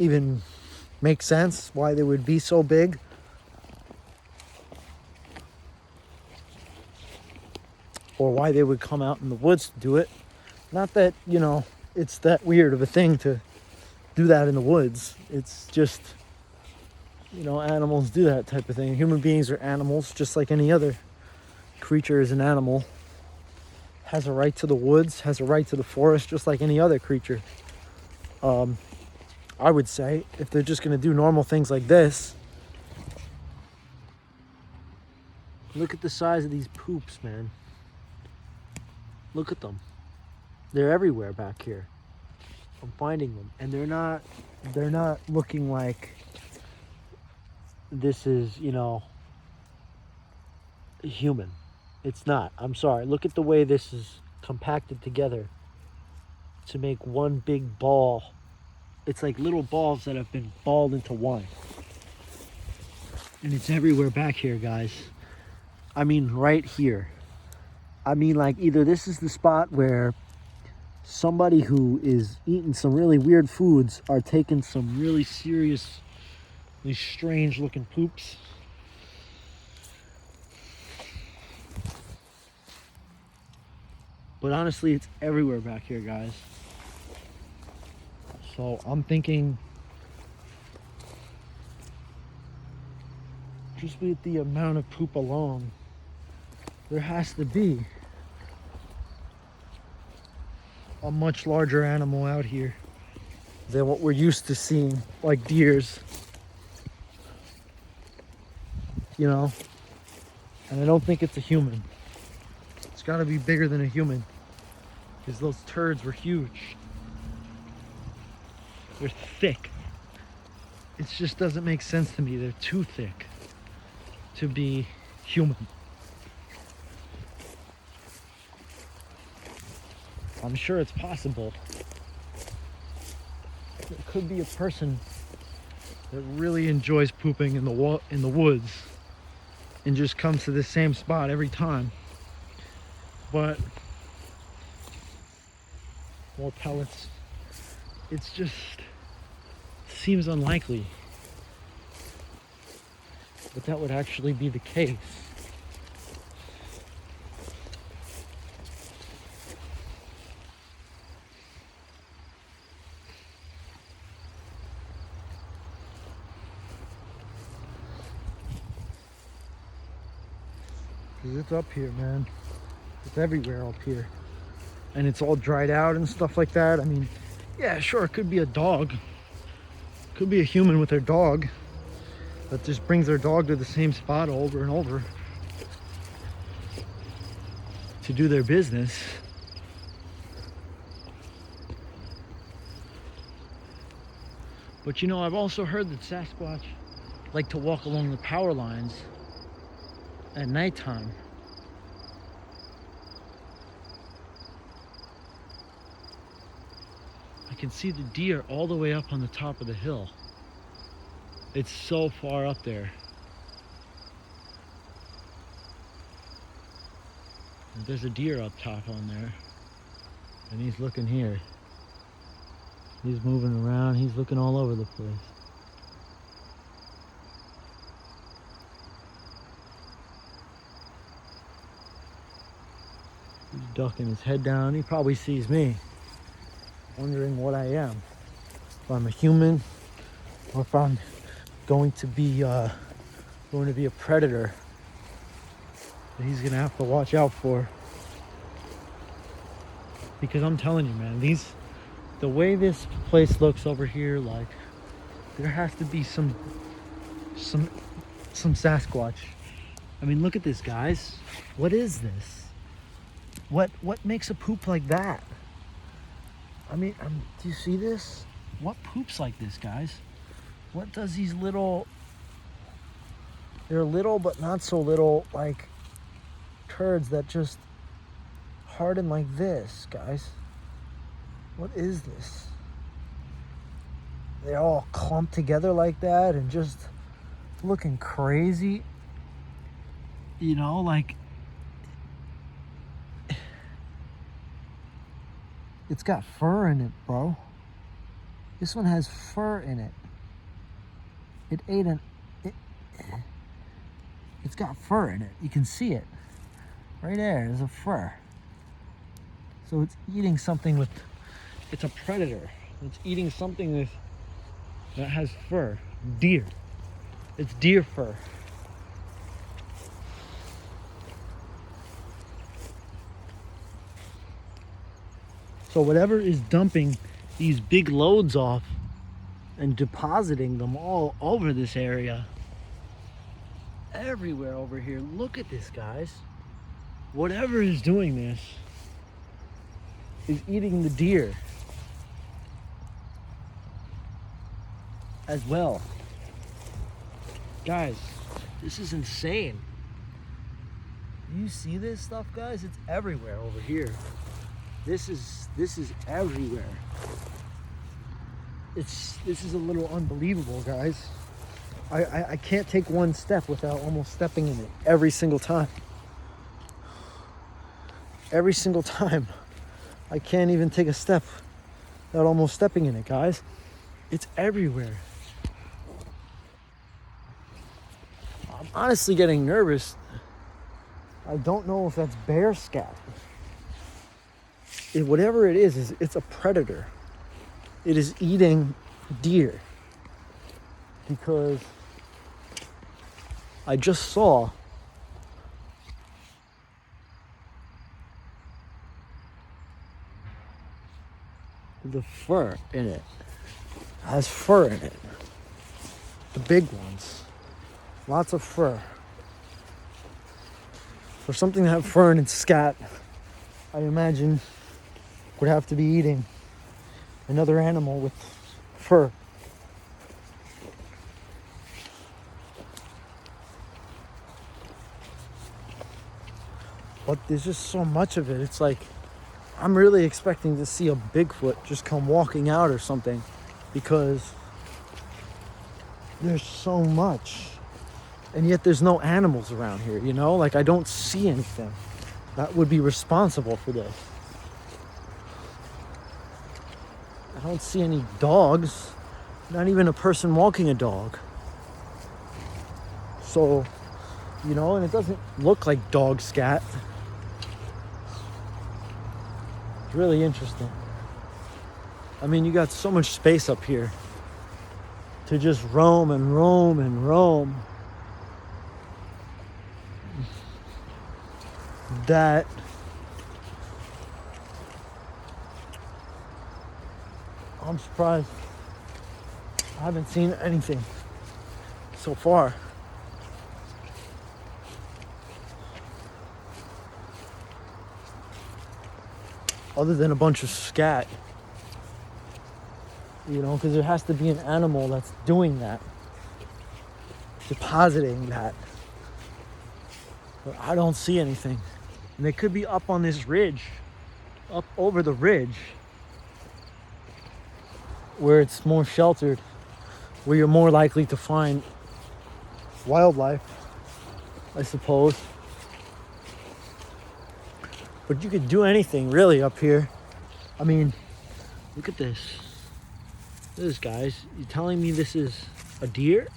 even make sense why they would be so big. Or why they would come out in the woods to do it. Not that, you know, it's that weird of a thing to do that in the woods. It's just, you know, animals do that type of thing. Human beings are animals, just like any other creature is an animal. Has a right to the woods, has a right to the forest, just like any other creature. I would say, if they're just going to do normal things like this. Look at the size of these poops, man. Look at them. They're everywhere back here. I'm finding them. And they're not looking like this is, you know, human. It's not. I'm sorry. Look at the way this is compacted together to make one big ball. It's like little balls that have been balled into one. And it's everywhere back here, guys. I mean, right here. I mean, like, either this is the spot where somebody who is eating some really weird foods are taking some really seriously strange looking poops. But honestly, it's everywhere back here, guys. So I'm thinking, just with the amount of poop alone, there has to be a much larger animal out here than what we're used to seeing, like deers, you know? And I don't think it's a human. It's gotta be bigger than a human, because those turds were huge. They're thick. It just doesn't make sense to me. They're too thick to be human. I'm sure it's possible. It could be a person that really enjoys pooping in the woods and just comes to the same spot every time. But more pellets. It's just seems unlikely that that would actually be the case. Because it's up here, man. It's everywhere up here. And it's all dried out and stuff like that. I mean, yeah, sure, it could be a dog. Could be a human with their dog that just brings their dog to the same spot over and over to do their business. But you know, I've also heard that Sasquatch like to walk along the power lines at nighttime. I can see the deer all the way up on the top of the hill. It's so far up there. And there's a deer up top on there. And he's looking here. He's moving around. He's looking all over the place. He's ducking his head down. He probably sees me, wondering what I am. If I'm a human, or if I'm going to be a predator that he's gonna have to watch out for. Because I'm telling you, man, the way this place looks over here, like there has to be some Sasquatch. I mean, look at this, guys. What is this? What makes a poop like that? I mean, do you see this? What poops like this, guys? What does these little, they're little but not so little, like turds that just harden like this, guys? What is this? They're all clumped together like that and just looking crazy. You know, like, it's got fur in it, bro. This one has fur in it. It's got fur in it. You can see it. Right there, there's a fur. So it's eating something with, it's a predator. It's eating something that has fur. Deer. It's deer fur. So whatever is dumping these big loads off and depositing them all over this area, everywhere over here. Look at this, guys. Whatever is doing this is eating the deer as well. Guys, this is insane. You see this stuff, guys? It's everywhere over here. This is everywhere. This is a little unbelievable, guys. I can't take one step without almost stepping in it every single time. Every single time. I can't even take a step without almost stepping in it, guys. It's everywhere. I'm honestly getting nervous. I don't know if that's bear scat. Whatever it is, it's a predator. It is eating deer. Because I just saw The fur in it. It has fur in it. The big ones. Lots of fur. For something to have fur in its scat, I imagine would have to be eating another animal with fur. But there's just so much of it. It's like, I'm really expecting to see a Bigfoot just come walking out or something, because there's so much. And yet there's no animals around here, you know? Like, I don't see anything that would be responsible for this. I don't see any dogs. Not even a person walking a dog. So, you know, and it doesn't look like dog scat. It's really interesting. I mean, you got so much space up here to just roam and roam and roam, that I'm surprised I haven't seen anything so far. Other than a bunch of scat. You know, because there has to be an animal that's doing that, depositing that. But I don't see anything. And they could be up on this ridge, up over the ridge, where it's more sheltered, where you're more likely to find wildlife, I suppose. But you could do anything really up here. I mean, look at this. This, guys, you telling me this is a deer?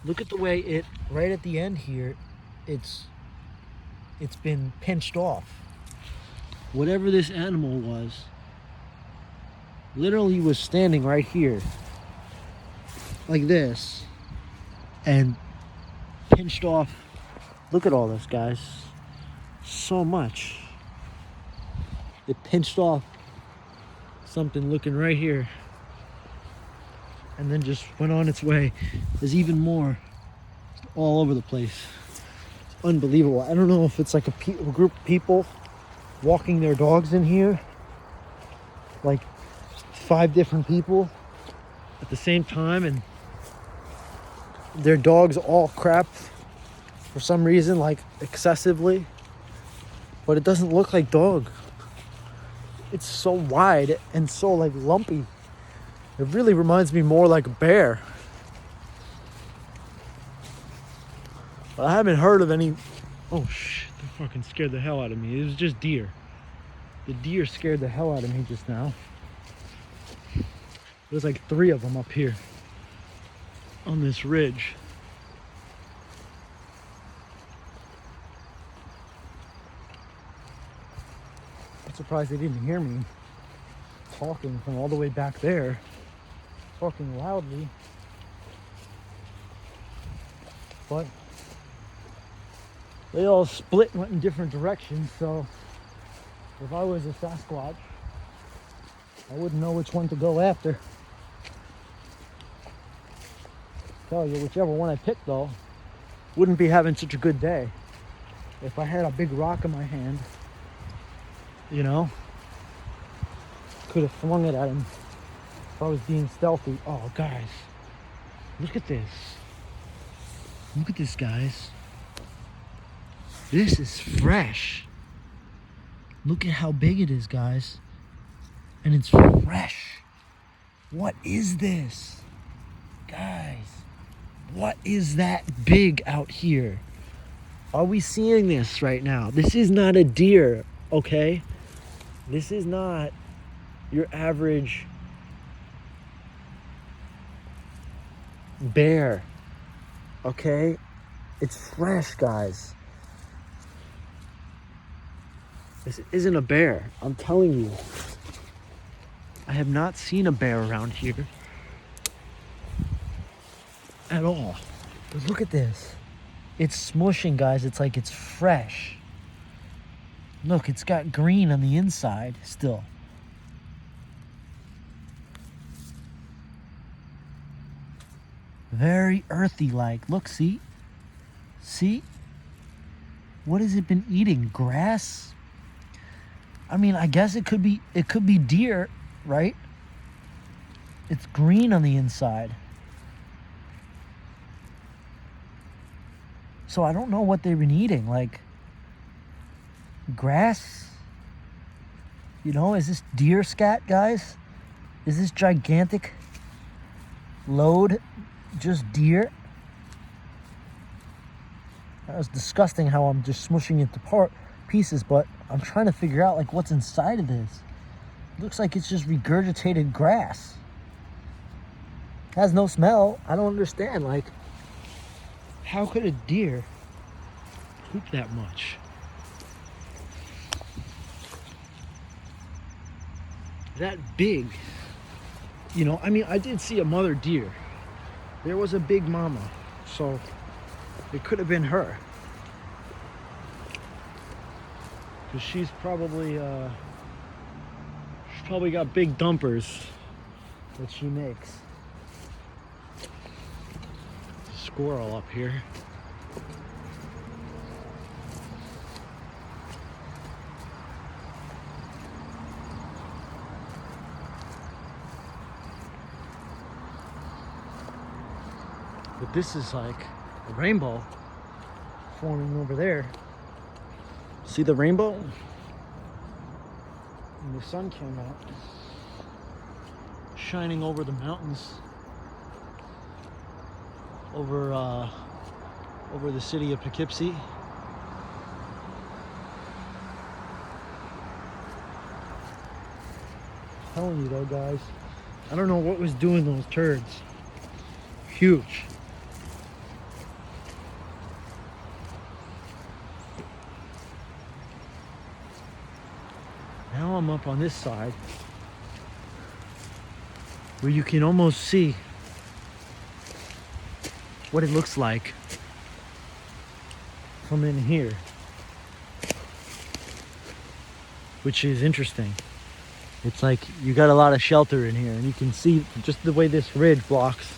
Look at the way it, right at the end here, it's been pinched off. Whatever this animal was, literally was standing right here, like this, and pinched off. Look at all this, guys. So much. It pinched off something looking right here, and then just went on its way. There's even more all over the place. It's unbelievable. I don't know if it's like a group of people walking their dogs in here, like 5 different people at the same time, and their dogs all crap for some reason, like excessively. But it doesn't look like dog. It's so wide and so like lumpy. It really reminds me more like a bear. But I haven't heard of any. Oh shit, that fucking scared the hell out of me. It was just deer. The deer scared the hell out of me just now. There's like 3 of them up here on this ridge. I'm surprised they didn't hear me talking from all the way back there, talking loudly. But they all split and went in different directions, so if I was a Sasquatch, I wouldn't know which one to go after. Tell you, whichever one I picked though, wouldn't be having such a good day. If I had a big rock in my hand, you know, could have flung it at him if I was being stealthy. Oh, guys, look at this. Look at this, guys. This is fresh. Look at how big it is, guys. And it's fresh. What is this? Guys, what is that big out here? Are we seeing this right now? This is not a deer, okay? This is not your average bear, okay? It's fresh, guys. This isn't a bear, I'm telling you. I have not seen a bear around here at all. But look at this. It's smushing, guys. It's like it's fresh. Look, it's got green on the inside still. Very earthy like. Look, see? See? What has it been eating? Grass? I mean, I guess it could be deer, right? It's green on the inside. So I don't know what they've been eating. Like grass? You know, is this deer scat, guys? Is this gigantic load just deer? That was disgusting how I'm just smushing it to pieces, but I'm trying to figure out like what's inside of this. It looks like it's just regurgitated grass. It has no smell. I don't understand. Like, how could a deer poop that much? That big. You know, I mean, I did see a mother deer. There was a big mama, so it could have been her. Because she's probably got big dumpers that she makes. Squirrel up here. But this is like a rainbow forming over there. See the rainbow? And the sun came out, shining over the mountains, over the city of Poughkeepsie. I'm telling you though, guys, I don't know what was doing those turds. Huge. Now I'm up on this side where you can almost see what it looks like from in here, which is interesting. It's like you got a lot of shelter in here, and you can see just the way this ridge blocks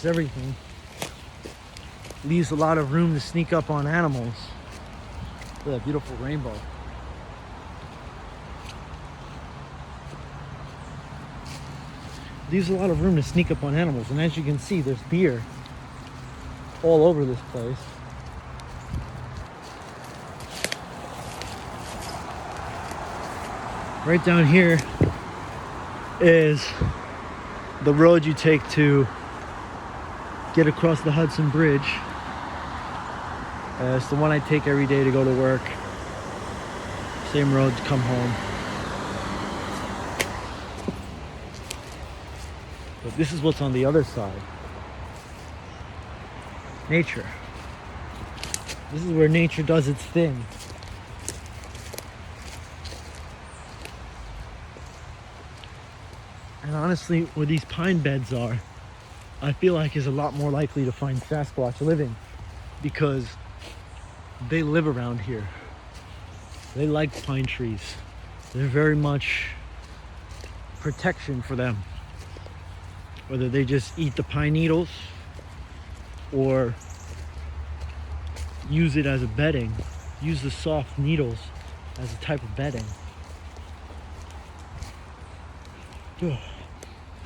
everything. Leaves a lot of room to sneak up on animals. Look at that beautiful rainbow. Leaves a lot of room to sneak up on animals, and as you can see, there's deer all over this place. Right down here is the road you take to get across the Hudson Bridge. It's the one I take every day to go to work. Same road to come home. But this is what's on the other side. Nature. This is where nature does its thing. And honestly, where these pine beds are, I feel like is a lot more likely to find Sasquatch living, because they live around here. They like pine trees. They're very much protection for them. Whether they just eat the pine needles or use it as a bedding, use the soft needles as a type of bedding. Ugh.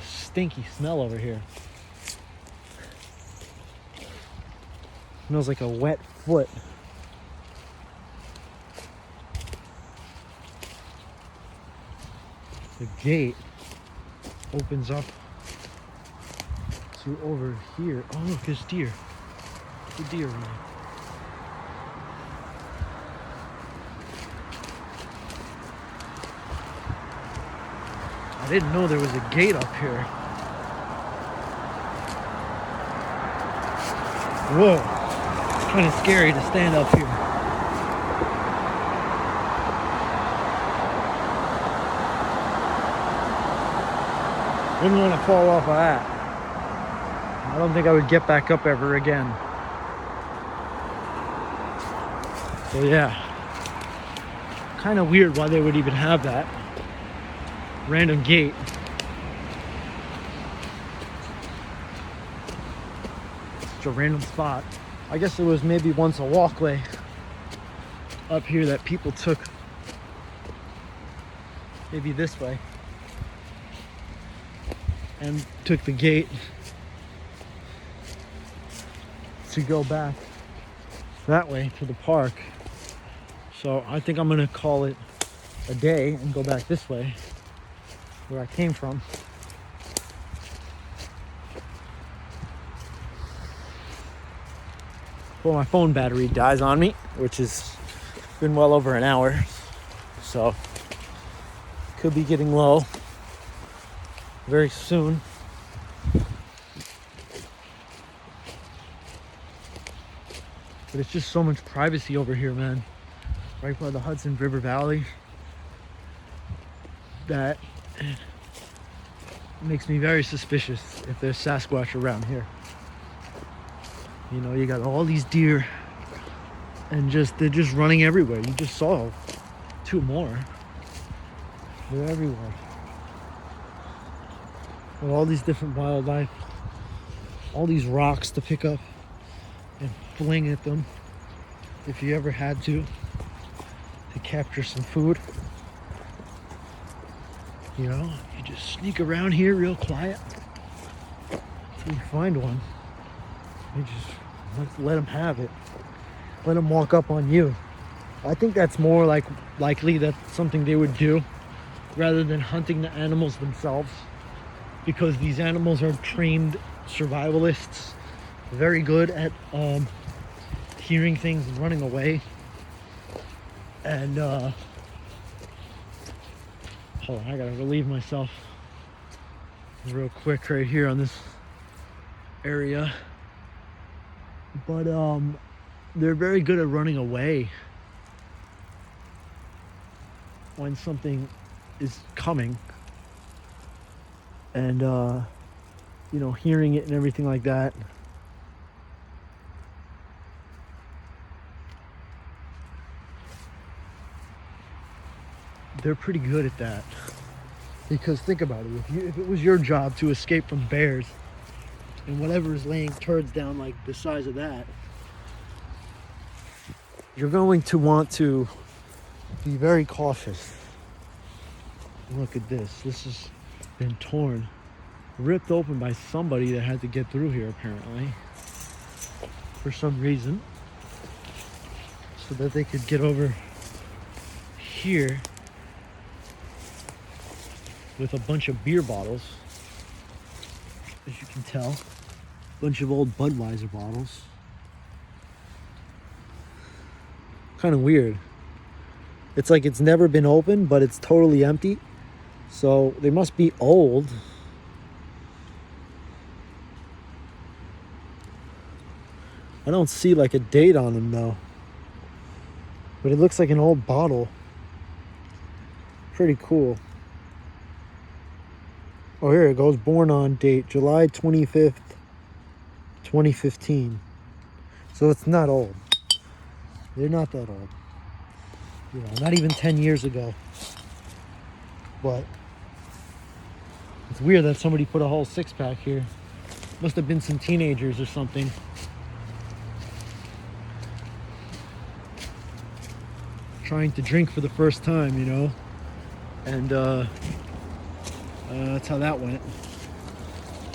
Stinky smell over here. Smells like a wet foot. The gate opens up to over here. Oh look, there's deer. The deer in there. I didn't know there was a gate up here. Whoa, it's kind of scary to stand up here. Wouldn't want to fall off of that. I don't think I would get back up ever again. So yeah, kind of weird why they would even have that random gate. Just a random spot. I guess there was maybe once a walkway up here that people took. Maybe this way. And took the gate to go back that way to the park. So I think I'm gonna call it a day and go back this way where I came from. Well, my phone battery dies on me, which has been well over an hour, so could be getting low very soon. But it's just so much privacy over here, man. Right by the Hudson River Valley. That makes me very suspicious if there's Sasquatch around here. You know, you got all these deer and they're just running everywhere. You just saw 2 more. They're everywhere. With all these different wildlife, all these rocks to pick up and fling at them if you ever had to capture some food. You know, you just sneak around here real quiet until you find one. You just let them have it. Let them walk up on you. I think that's more likely that's something they would do rather than hunting the animals themselves, because these animals are trained survivalists, very good at hearing things and running away. And hold on, I gotta relieve myself real quick right here on this area. But they're very good at running away when something is coming, and you know, hearing it and everything like that. They're pretty good at that. Because think about it, if it was your job to escape from bears and whatever is laying turds down like the size of that, you're going to want to be very cautious. Look at this. This has been torn, ripped open by somebody that had to get through here apparently for some reason, so that they could get over here with a bunch of beer bottles, as you can tell. A bunch of old Budweiser bottles. Kind of weird. It's like it's never been opened, but it's totally empty. So they must be old. I don't see like a date on them though. But it looks like an old bottle. Pretty cool. Oh, here it goes. Born on date, July 25th, 2015. So it's not old. They're not that old. You know, not even 10 years ago. But it's weird that somebody put a whole 6-pack here. Must have been some teenagers or something. Trying to drink for the first time, you know. And that's how that went.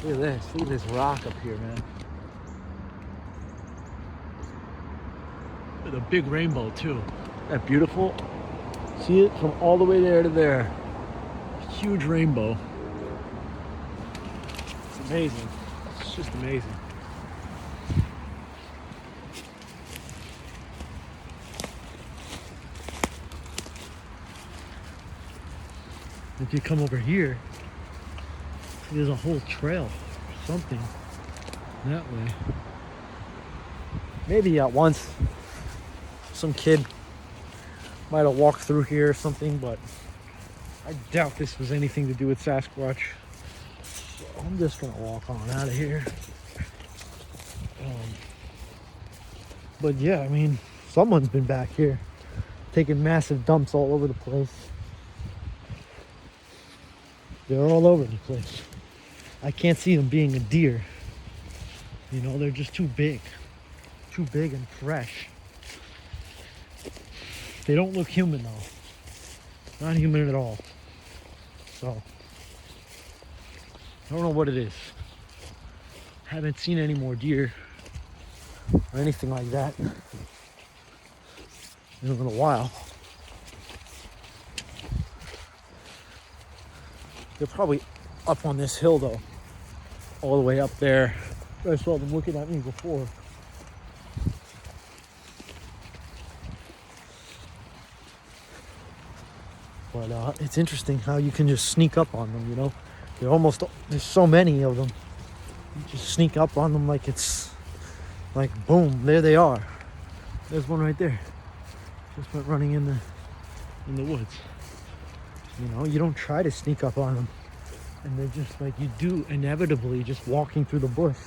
Look at this. Look at this rock up here, man. With a big rainbow, too. Isn't that beautiful? See it from all the way there to there. Huge rainbow. It's amazing. It's just amazing. If you come over here, there's a whole trail or something that way. Maybe at once some kid might have walked through here or something, but I doubt this was anything to do with Sasquatch. So I'm just gonna walk on out of here. But yeah, I mean, someone's been back here taking massive dumps all over the place. They're all over the place. I can't see them being a deer. You know, they're just too big and fresh. They don't look human though. Not human at all. So, I don't know what it is. Haven't seen any more deer or anything like that in a little while. They're probably up on this hill though, all the way up there. I saw them looking at me before. But it's interesting how you can just sneak up on them, you know? There's so many of them. You just sneak up on them like it's, like boom, there they are. There's one right there. Just went running in the woods. You know, you don't try to sneak up on them. And they're just like, you do inevitably just walking through the bush.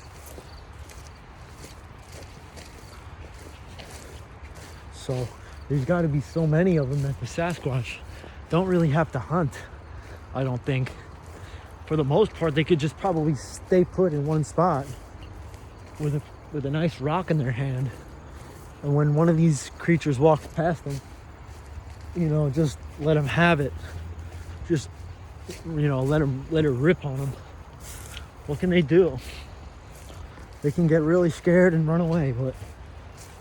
So there's got to be so many of them that the Sasquatch don't really have to hunt, I don't think. For the most part, they could just probably stay put in one spot with a nice rock in their hand. And when one of these creatures walks past them, you know, just let them have it. Just, you know, let it rip on them. What can they do? They can get really scared and run away, but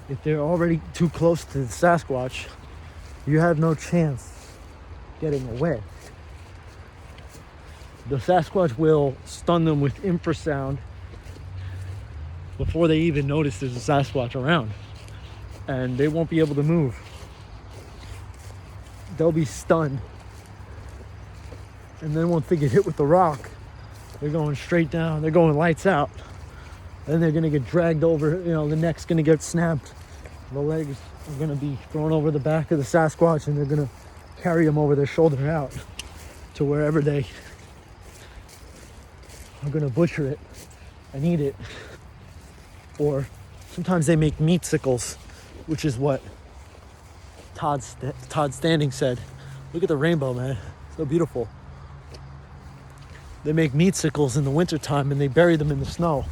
if they're already too close to the Sasquatch, you have no chance getting away. The Sasquatch will stun them with infrasound before they even notice there's a Sasquatch around, and they won't be able to move. They'll be stunned, and then once they get hit with the rock, they're going straight down. They're going lights out. Then they're gonna get dragged over. You know, the neck's gonna get snapped. The legs are gonna be thrown over the back of the Sasquatch, and they're gonna carry them over their shoulder out to wherever they are gonna butcher it and eat it. Or sometimes they make meat sickles, which is what Todd Standing said. Look at the rainbow, man. So beautiful. They make meat sickles in the wintertime and they bury them in the snow.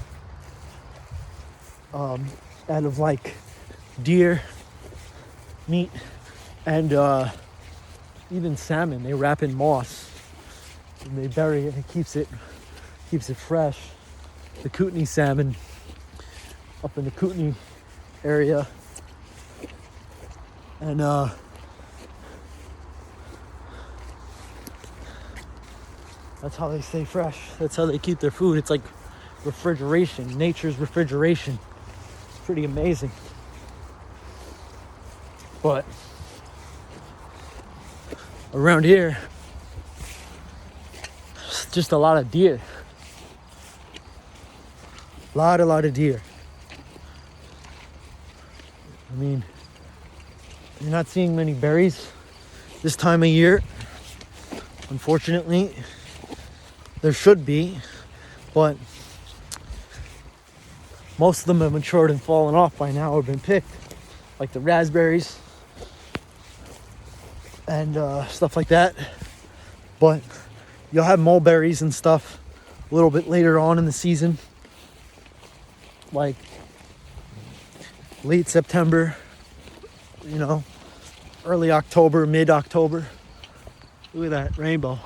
Out of like deer, meat, and even salmon. They wrap in moss and they bury it, and it keeps it fresh. The Kootenai salmon up in the Kootenai area, and that's how they stay fresh. That's how they keep their food. It's like refrigeration, nature's refrigeration. It's pretty amazing. But around here, it's just a lot of deer. A lot of deer. I mean, you're not seeing many berries this time of year. Unfortunately, there should be, but most of them have matured and fallen off by now or been picked, like the raspberries and stuff like that. But you'll have mulberries and stuff a little bit later on in the season, like late September, you know, early October, mid-October. Look at that rainbow.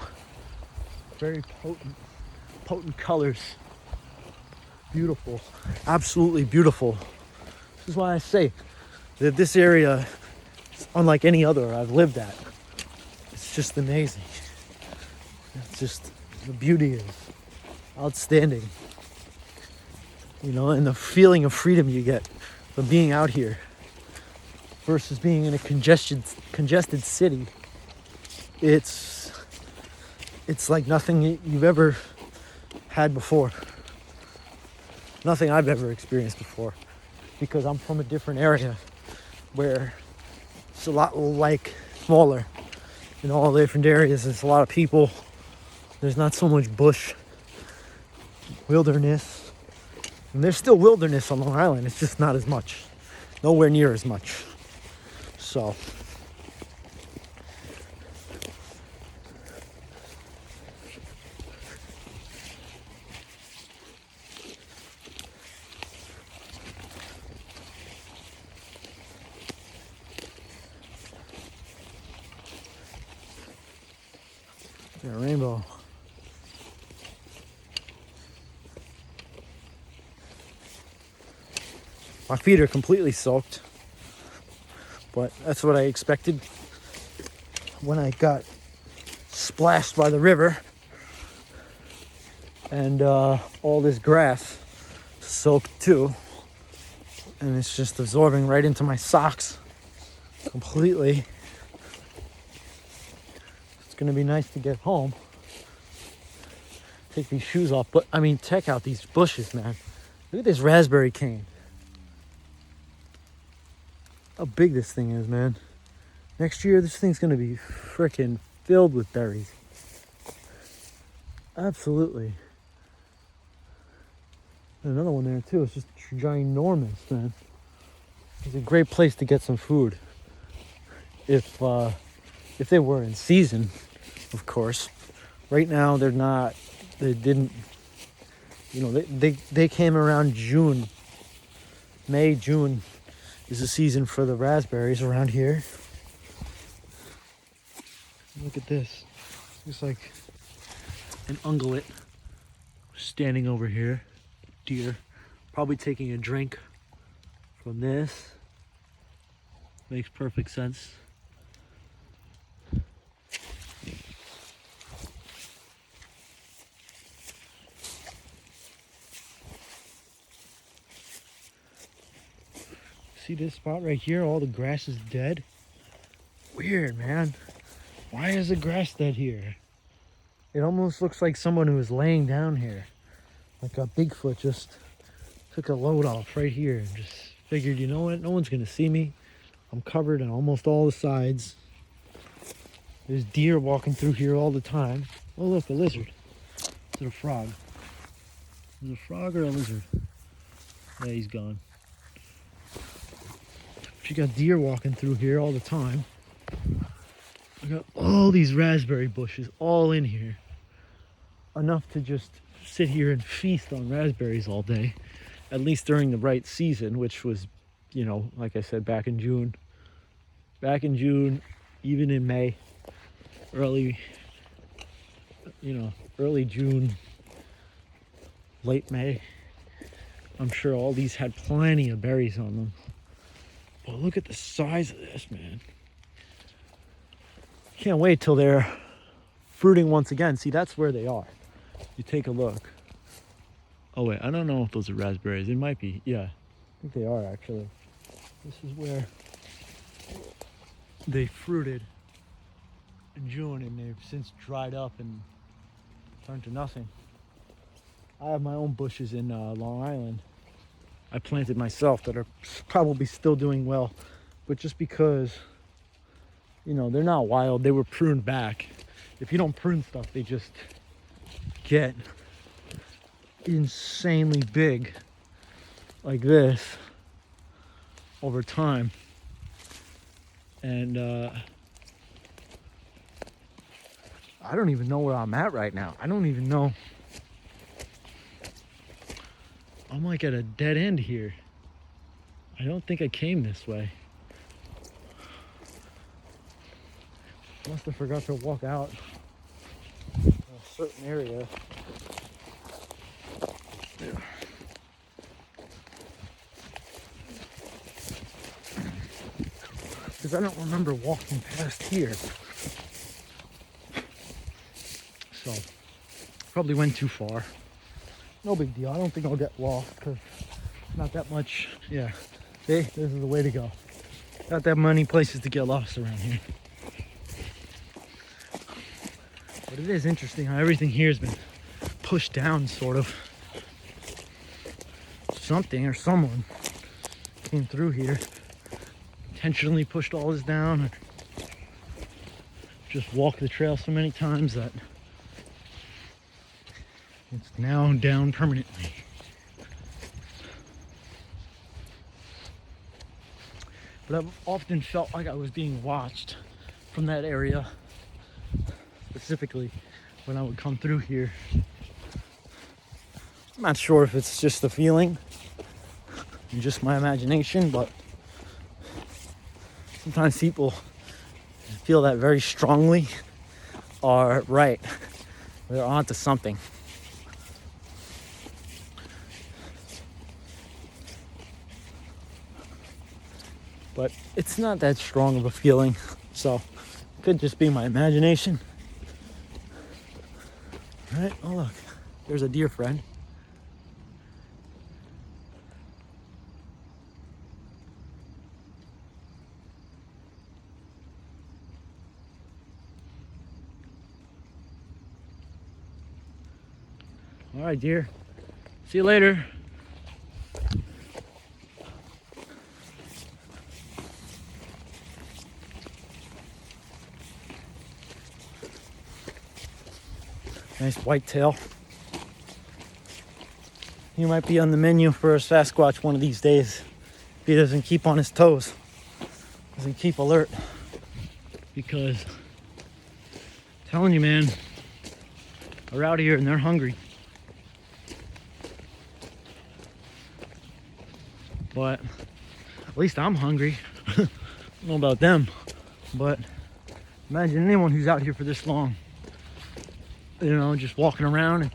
Very potent colors. Beautiful, absolutely beautiful. This is why I say that this area is unlike any other I've lived at. It's just amazing. It's just, the beauty is outstanding. You know, and the feeling of freedom you get from being out here versus being in a congested city. It's like nothing you've ever had before. Nothing I've ever experienced before, because I'm from a different area where it's a lot like smaller. In all the different areas, there's a lot of people. There's not so much bush, wilderness. And there's still wilderness on Long Island. It's just not as much. Nowhere near as much. So Yeah, rainbow. My feet are completely soaked, but that's what I expected when I got splashed by the river and all this grass soaked too, and it's just absorbing right into my socks completely. It's gonna be nice to get home, take these shoes off, but I mean, check out these bushes, man. Look at this raspberry cane. How big this thing is, man. Next year, this thing's gonna be freaking filled with berries. Absolutely. And another one there too. It's just ginormous, man. It's a great place to get some food. If they were in season, of course. Right now, they're not. They didn't. You know, they came around June. May, June is the season for the raspberries around here. Look at this. Looks like an ungulate standing over here. Deer. Probably taking a drink from this. Makes perfect sense. See this spot right here? All the grass is dead. Weird, man. Why is the grass dead here? It almost looks like someone who was laying down here. Like a Bigfoot just took a load off right here and just figured, you know what? No one's gonna see me. I'm covered on almost all the sides. There's deer walking through here all the time. Oh look, a lizard. Is it a frog? Is it a frog or a lizard? Yeah, he's gone. You got deer walking through here all the time. I got all these raspberry bushes all in here. Enough to just sit here and feast on raspberries all day. At least during the right season, which was, you know, like I said, back in June. Back in June, even in May. Early June, late May. I'm sure all these had plenty of berries on them. But look at the size of this, man. Can't wait till they're fruiting once again. See, that's where they are. You take a look. Oh wait, I don't know if those are raspberries. It might be. Yeah, I think they are actually. This is where they fruited in June, and they've since dried up and turned to nothing. I have my own bushes in Long Island. I planted myself that are probably still doing well, but just because, you know, they're not wild, they were pruned back. If you don't prune stuff, they just get insanely big like this over time. And I don't even know where I'm at right now. I don't even know. I'm like at a dead end here. I don't think I came this way. Must have forgot to walk out in a certain area. Yeah. Because I don't remember walking past here. So, probably went too far. No big deal. I don't think I'll get lost because not that much. Yeah, see, this is the way to go. Not that many places to get lost around here. But it is interesting how everything here has been pushed down, sort of. Something or someone came through here, intentionally pushed all this down, or just walked the trail so many times that it's now down permanently. But I've often felt like I was being watched from that area, specifically when I would come through here. I'm not sure if it's just a feeling, just my imagination, but sometimes people feel that very strongly are right. They're onto something. But it's not that strong of a feeling, so it could just be my imagination. All right, oh look, there's a deer friend. All right, dear. See you later. Nice whitetail. He might be on the menu for a Sasquatch one of these days if he doesn't keep on his toes, doesn't keep alert. Because I'm telling you, man, they're out here and they're hungry. But at least I'm hungry. I don't know about them, but imagine anyone who's out here for this long, you know, just walking around and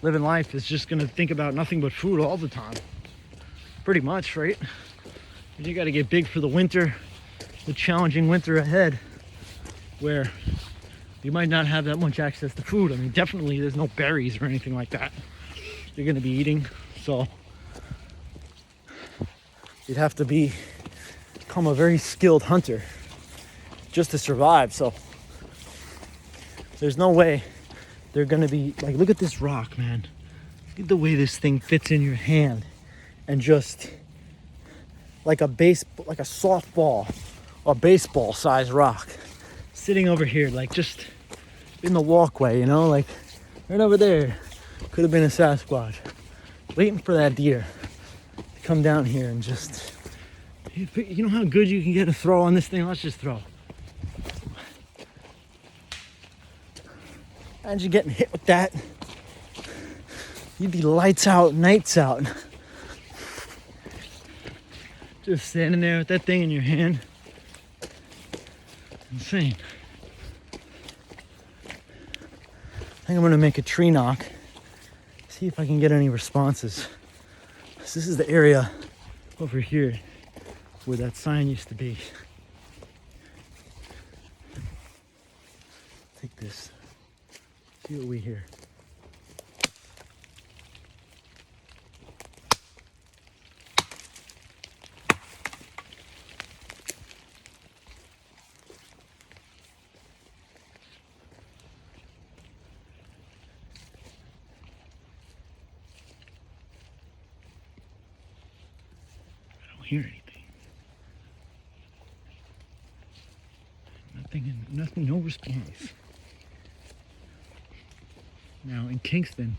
living life is just gonna think about nothing but food all the time. Pretty much, right? You gotta get big for the winter, the challenging winter ahead, where you might not have that much access to food. I mean, definitely there's no berries or anything like that you're gonna be eating, so you'd have to become a very skilled hunter just to survive. So there's no way they're gonna be like, look at this rock, man. Look at the way this thing fits in your hand, and just like a softball or baseball size rock sitting over here, like just in the walkway, you know, like right over there. Could have been a Sasquatch waiting for that deer to come down here and just, you know how good you can get a throw on this thing? Let's just throw. Imagine getting hit with that. You'd be lights out, nights out. Just standing there with that thing in your hand. Insane. I think I'm gonna make a tree knock. See if I can get any responses. This is the area over here where that sign used to be. Take this. See what we hear. I don't hear anything. Nothing, no response. Now in Kingston,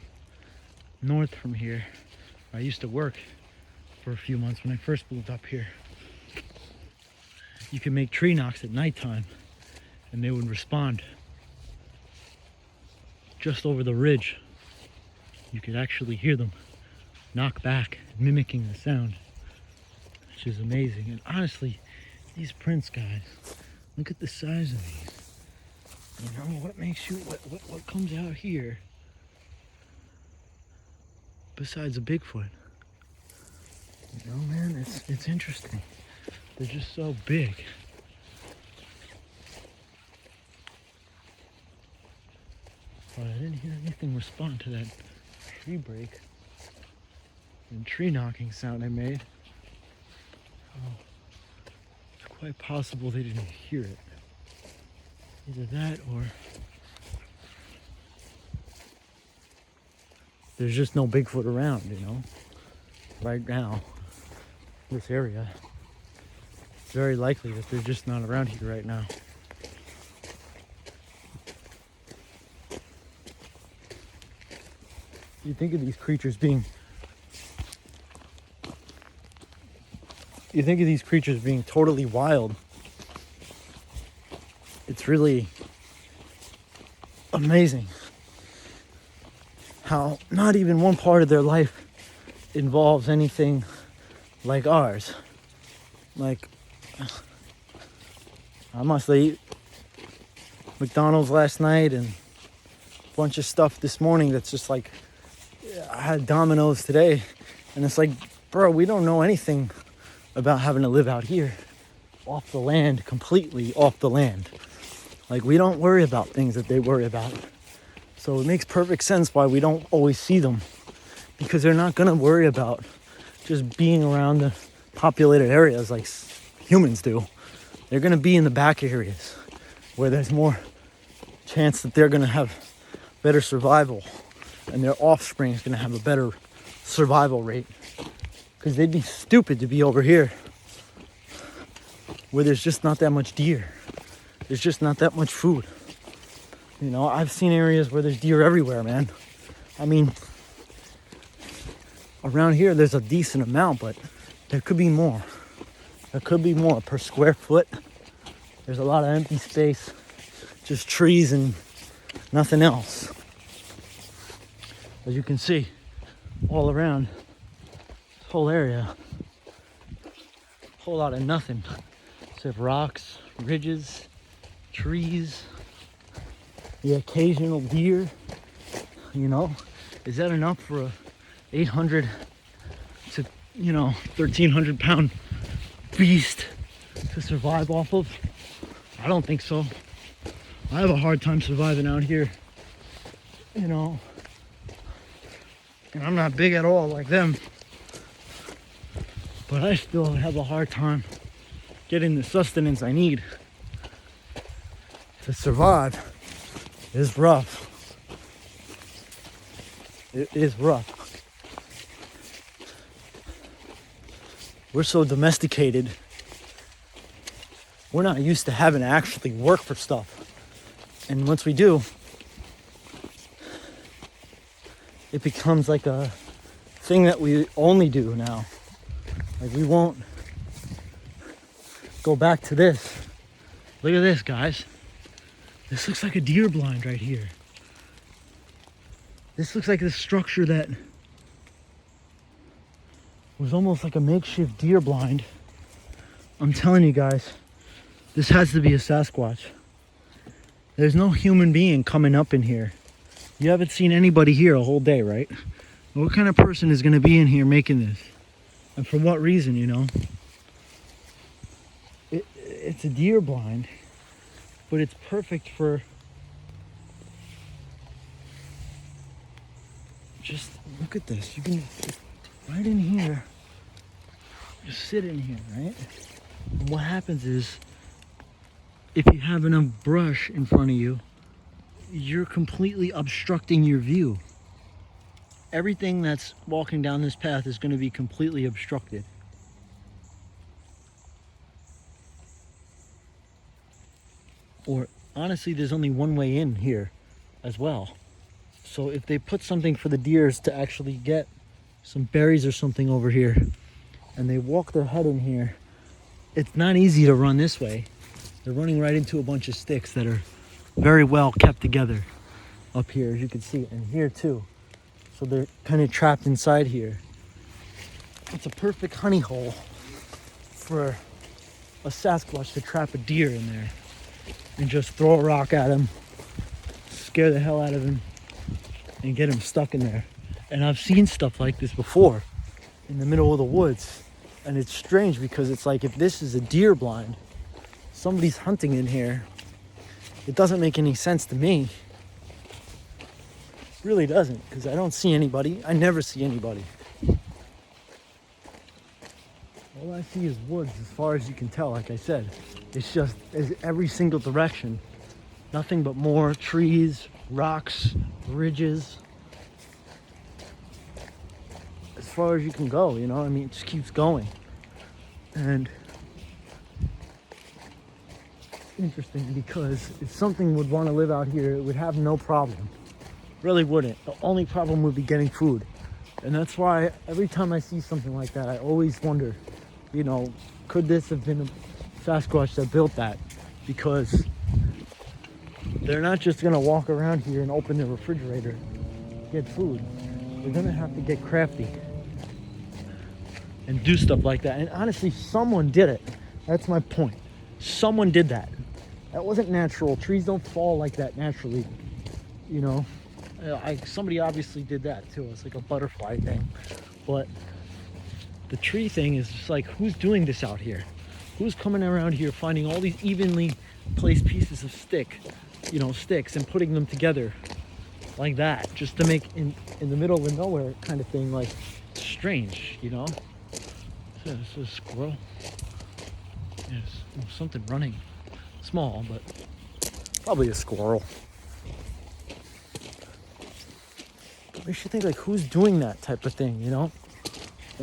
north from here, I used to work for a few months when I first moved up here. You could make tree knocks at nighttime and they would respond just over the ridge. You could actually hear them knock back, mimicking the sound, which is amazing. And honestly, these prints, guys, look at the size of these. You know, what makes you, what comes out here besides a Bigfoot? You know, man, it's interesting. They're just so big. But I didn't hear anything respond to that tree break and tree knocking sound I made. Oh, it's quite possible they didn't hear it. Either that or there's just no Bigfoot around, you know, right now, this area. It's very likely that they're just not around here right now. You think of these creatures being totally wild. It's really amazing how not even one part of their life involves anything like ours. Like, how much they eat, McDonald's last night and a bunch of stuff this morning that's just like, I had Domino's today, and it's like, bro, we don't know anything about having to live out here off the land, completely off the land. Like, we don't worry about things that they worry about. So it makes perfect sense why we don't always see them, because they're not going to worry about just being around the populated areas like humans do. They're going to be in the back areas where there's more chance that they're going to have better survival, and their offspring is going to have a better survival rate, because they'd be stupid to be over here where there's just not that much deer. There's just not that much food. You know, I've seen areas where there's deer everywhere, man. I mean, around here there's a decent amount, but there could be more. There could be more per square foot. There's a lot of empty space, just trees and nothing else. As you can see, all around this whole area, a whole lot of nothing except rocks, ridges, trees, the occasional deer. You know, is that enough for a 800 to 1,300 pound beast to survive off of? I don't think so. I have a hard time surviving out here, and I'm not big at all like them, but I still have a hard time getting the sustenance I need to survive. It's rough. It is rough. We're so domesticated. We're not used to having to actually work for stuff. And once we do, it becomes like a thing that we only do now. Like, we won't go back to this. Look at this, guys. This looks like a deer blind right here. This looks like the structure that was almost like a makeshift deer blind. I'm telling you guys, this has to be a Sasquatch. There's no human being coming up in here. You haven't seen anybody here a whole day, right? What kind of person is going to be in here making this? And for what reason, It's a deer blind, but it's perfect for just, look at this. You can, right in here, just sit in here, right? And what happens is, if you have enough brush in front of you, you're completely obstructing your view. Everything that's walking down this path is going to be completely obstructed. Or honestly, there's only one way in here as well. So if they put something for the deers to actually get some berries or something over here, and they walk their head in here, it's not easy to run this way. They're running right into a bunch of sticks that are very well kept together up here, as you can see, and here too. So they're kind of trapped inside here. It's a perfect honey hole for a Sasquatch to trap a deer in there and just throw a rock at him, scare the hell out of him, and get him stuck in there. And I've seen stuff like this before in the middle of the woods, and it's strange because it's like, if this is a deer blind, somebody's hunting in here. It doesn't make any sense to me. It really doesn't, because I don't see anybody. I never see anybody. All I see is woods as far as you can tell, like I said. It's just every single direction. Nothing but more trees, rocks, ridges. As far as you can go, it just keeps going. And interesting, because if something would want to live out here, it would have no problem. Really wouldn't. The only problem would be getting food. And that's why every time I see something like that, I always wonder, could this have been a Sasquatch that built that? Because they're not just going to walk around here and open the refrigerator, get food. They're going to have to get crafty and do stuff like that. And honestly, someone did it. That's my point. Someone did that. That wasn't natural. Trees don't fall like that naturally, you know. Somebody obviously did that to us, like a butterfly thing. But the tree thing is just like, who's doing this out here? Who's coming around here finding all these evenly placed pieces of sticks and putting them together like that, just to make in the middle of nowhere kind of thing, like strange, you know? So this is a squirrel. Yes, something running. Small, but probably a squirrel. Makes you think, like, who's doing that type of thing, you know?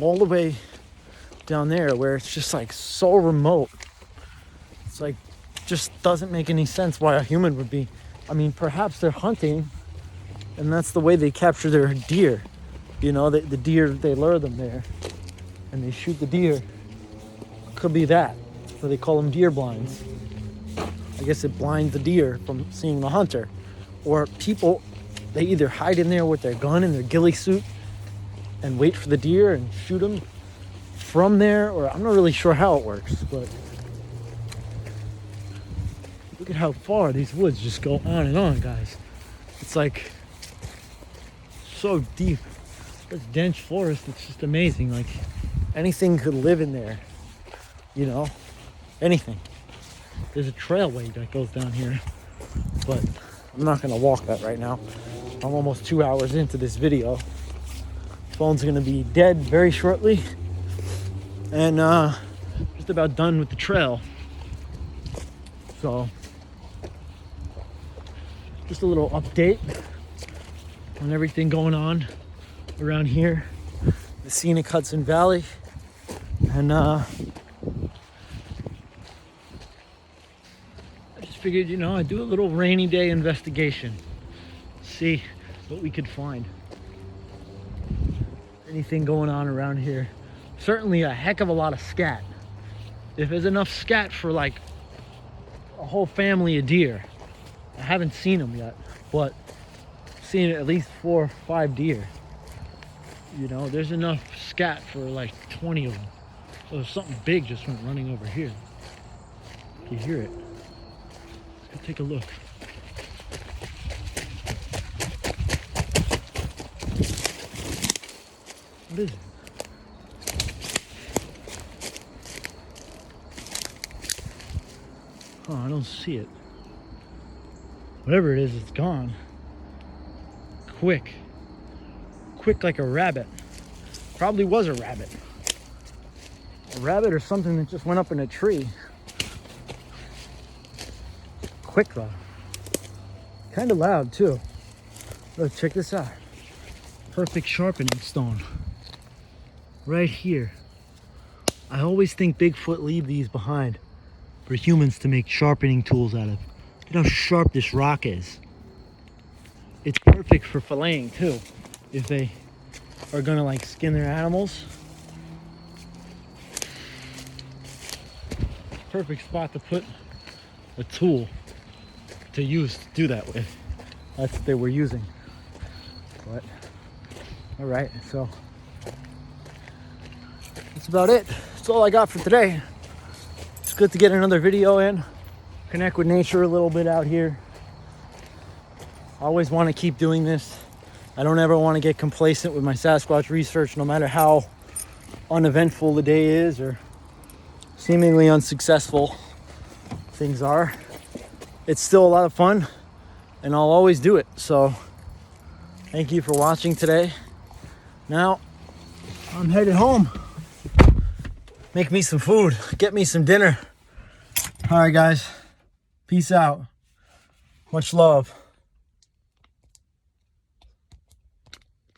All the way down there where it's just like so remote. It's like, just doesn't make any sense why a human would be. I mean, perhaps they're hunting and that's the way they capture their deer. You know, the deer, they lure them there and they shoot the deer. Could be that. So they call them deer blinds. I guess it blinds the deer from seeing the hunter. Or people, they either hide in there with their gun and their ghillie suit and wait for the deer and shoot them from there, or I'm not really sure how it works, but look at how far these woods just go on and on, guys. It's like so deep. It's dense forest. It's just amazing. Like anything could live in there, you know, anything. There's a trailway that goes down here, but I'm not gonna walk that right now. I'm almost 2 hours into this video. Phone's gonna be dead very shortly, and just about done with the trail. So just a little update on everything going on around here, the scenic Hudson Valley, and I just figured, you know, I'd do a little rainy day investigation, see what we could find. Anything going on around here. Certainly a heck of a lot of scat. If there's enough scat for like a whole family of deer. I haven't seen them yet, but I've seen at least 4 or 5 deer. You know, there's enough scat for like 20 of them. So something big just went running over here. You hear it. Let's go take a look. What is it? Oh, I don't see it. Whatever it is, it's gone. Quick. Quick like a rabbit. Probably was a rabbit. A rabbit or something that just went up in a tree. Quick though. Kind of loud too. Look, check this out. Perfect sharpening stone. Right here. I always think Bigfoot leave these behind for humans to make sharpening tools out of. Look at how sharp this rock is. It's perfect for filleting too. If they are gonna like skin their animals. Perfect spot to put a tool to use to do that with. That's what they were using. But all right, so that's about it. That's all I got for today. It's good to get another video in, connect with nature a little bit out here. I always want to keep doing this. I don't ever want to get complacent with my Sasquatch research, no matter how uneventful the day is or seemingly unsuccessful things are. It's still a lot of fun, and I'll always do it. So thank you for watching today. Now I'm headed home. Make me some food, get me some dinner. All right, guys, peace out. Much love.